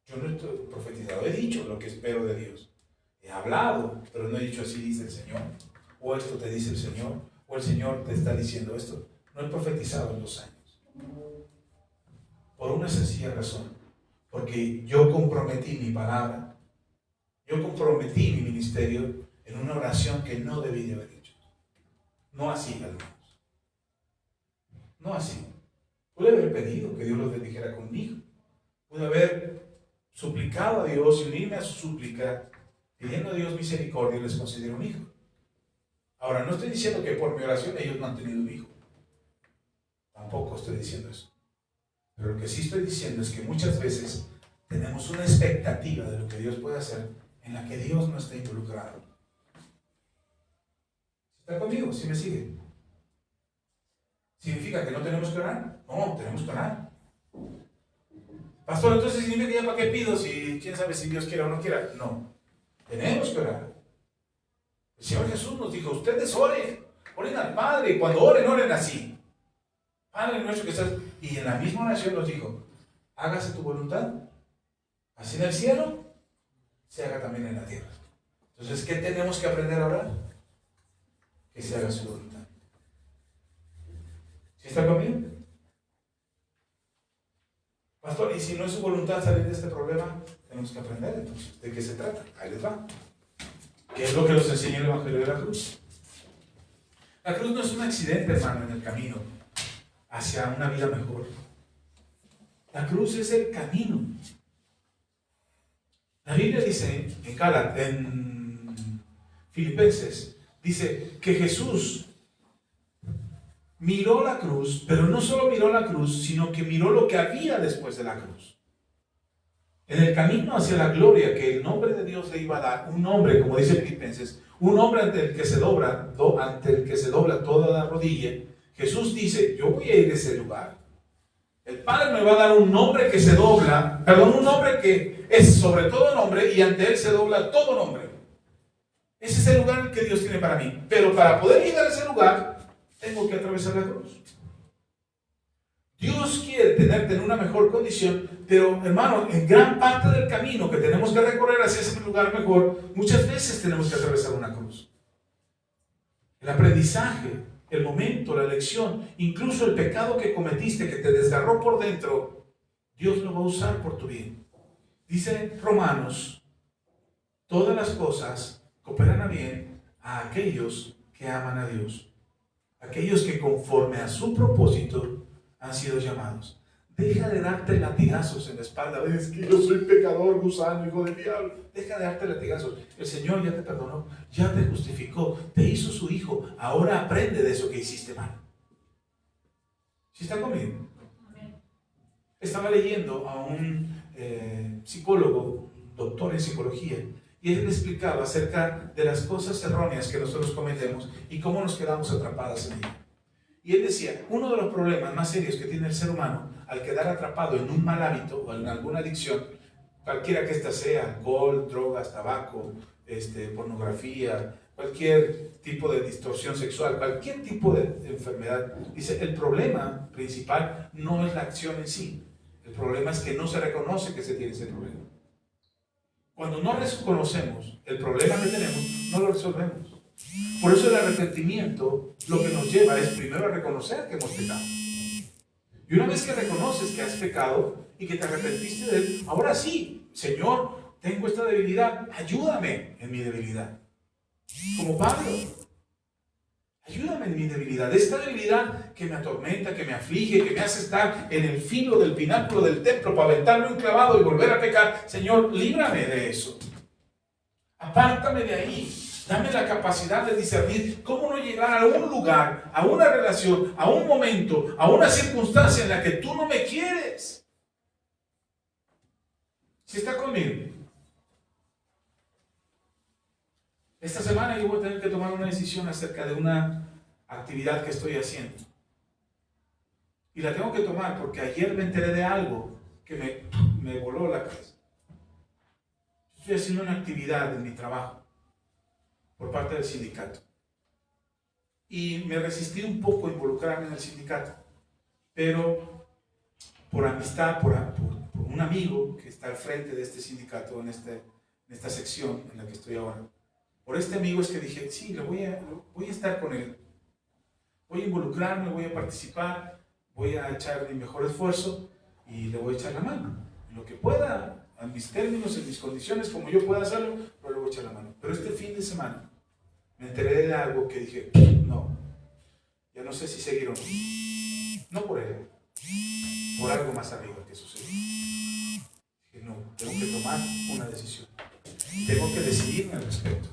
Yo no estoy profetizado, he dicho lo que espero de Dios. He hablado, pero no he dicho así dice el Señor, o esto te dice el Señor, o el Señor te está diciendo esto. No he profetizado en 2 años. Por una sencilla razón, porque yo comprometí mi palabra, yo comprometí mi ministerio en una oración que no debí de haber hecho. No así, hermanos. No así. Pude haber pedido que Dios los bendijera conmigo. Pude haber suplicado a Dios y unirme a su súplica, pidiendo a Dios misericordia y les concediera un hijo. Ahora, no estoy diciendo que por mi oración ellos no han tenido un hijo. Tampoco estoy diciendo eso. Pero lo que sí estoy diciendo es que muchas veces tenemos una expectativa de lo que Dios puede hacer en la que Dios no está involucrado. ¿Está conmigo? ¿Sí me sigue? ¿Significa que no tenemos que orar? No, tenemos que orar. Pastor, entonces significa que ya para qué pido si quién sabe si Dios quiera o no quiera. No, tenemos que orar. El Señor Jesús nos dijo, ustedes oren al Padre, y cuando oren, oren así. Padre nuestro que estás, y en la misma oración nos dijo, hágase tu voluntad, así en el cielo, se haga también en la tierra. Entonces, ¿qué tenemos que aprender a orar? Que se haga su voluntad. ¿Sí está conmigo? Pastor, y si no es su voluntad salir de este problema, tenemos que aprender entonces. ¿De qué se trata? Ahí les va. ¿Qué es lo que nos enseña el Evangelio de la cruz? La cruz no es un accidente, hermano, en el camino hacia una vida mejor. La cruz es el camino. La Biblia dice en Filipenses, dice que Jesús miró la cruz, pero no solo miró la cruz, sino que miró lo que había después de la cruz. En el camino hacia la gloria que el nombre de Dios le iba a dar, un nombre, como dice Filipenses, un hombre ante el que se dobla toda la rodilla, Jesús dice, yo voy a ir a ese lugar. El Padre me va a dar un nombre que se dobla, un nombre que es sobre todo nombre y ante él se dobla todo nombre. Ese es el lugar que Dios tiene para mí. Pero para poder llegar a ese lugar, tengo que atravesar la cruz. Dios quiere tenerte en una mejor condición, pero hermano, en gran parte del camino que tenemos que recorrer hacia ese lugar mejor, muchas veces tenemos que atravesar una cruz. El aprendizaje, el momento, la lección, incluso el pecado que cometiste, que te desgarró por dentro, Dios lo va a usar por tu bien. Dice Romanos, todas las cosas cooperan a bien a aquellos que aman a Dios, aquellos que conforme a su propósito han sido llamados. Deja de darte latigazos en la espalda. Es que yo soy pecador, gusano, hijo del diablo. Deja de darte latigazos. El Señor ya te perdonó, ya te justificó, te hizo su hijo. Ahora aprende de eso que hiciste mal. ¿Sí está conmigo? Estaba leyendo a un psicólogo, doctor en psicología, y él explicaba acerca de las cosas erróneas que nosotros cometemos y cómo nos quedamos atrapadas en ellas. Y él decía, uno de los problemas más serios que tiene el ser humano al quedar atrapado en un mal hábito o en alguna adicción, cualquiera que ésta sea, alcohol, drogas, tabaco, pornografía, cualquier tipo de distorsión sexual, cualquier tipo de enfermedad, dice, el problema principal no es la acción en sí, el problema es que no se reconoce que se tiene ese problema. Cuando no reconocemos el problema que tenemos, no lo resolvemos. Por eso el arrepentimiento lo que nos lleva es primero a reconocer que hemos pecado. Y una vez que reconoces que has pecado y que te arrepentiste de él, ahora sí, Señor, tengo esta debilidad, ayúdame en mi debilidad. Como Pablo, ayúdame en mi debilidad. Esta debilidad que me atormenta, que me aflige, que me hace estar en el filo del pináculo del templo para aventarme un clavado y volver a pecar. Señor, líbrame de eso. Apártame de ahí. Dame la capacidad de discernir cómo no llegar a un lugar, a una relación, a un momento, a una circunstancia en la que tú no me quieres. ¿Sí está conmigo? Esta semana yo voy a tener que tomar una decisión acerca de una actividad que estoy haciendo. Y la tengo que tomar porque ayer me enteré de algo que me voló la cabeza. Estoy haciendo una actividad en mi trabajo por parte del sindicato. Y me resistí un poco a involucrarme en el sindicato, pero por amistad, por un amigo que está al frente de este sindicato, en esta sección en la que estoy ahora, por este amigo es que dije, sí, voy a estar con él, voy a involucrarme, voy a participar, voy a echar mi mejor esfuerzo y le voy a echar la mano, en lo que pueda, a mis términos, en mis condiciones, como yo pueda hacerlo, pero le voy a echar la mano. Pero este fin de semana me enteré de algo que dije, no, ya no sé si seguir o no. No por él, por algo más arriba que sucedió. Dije, no, tengo que tomar una decisión. Tengo que decidirme al respecto.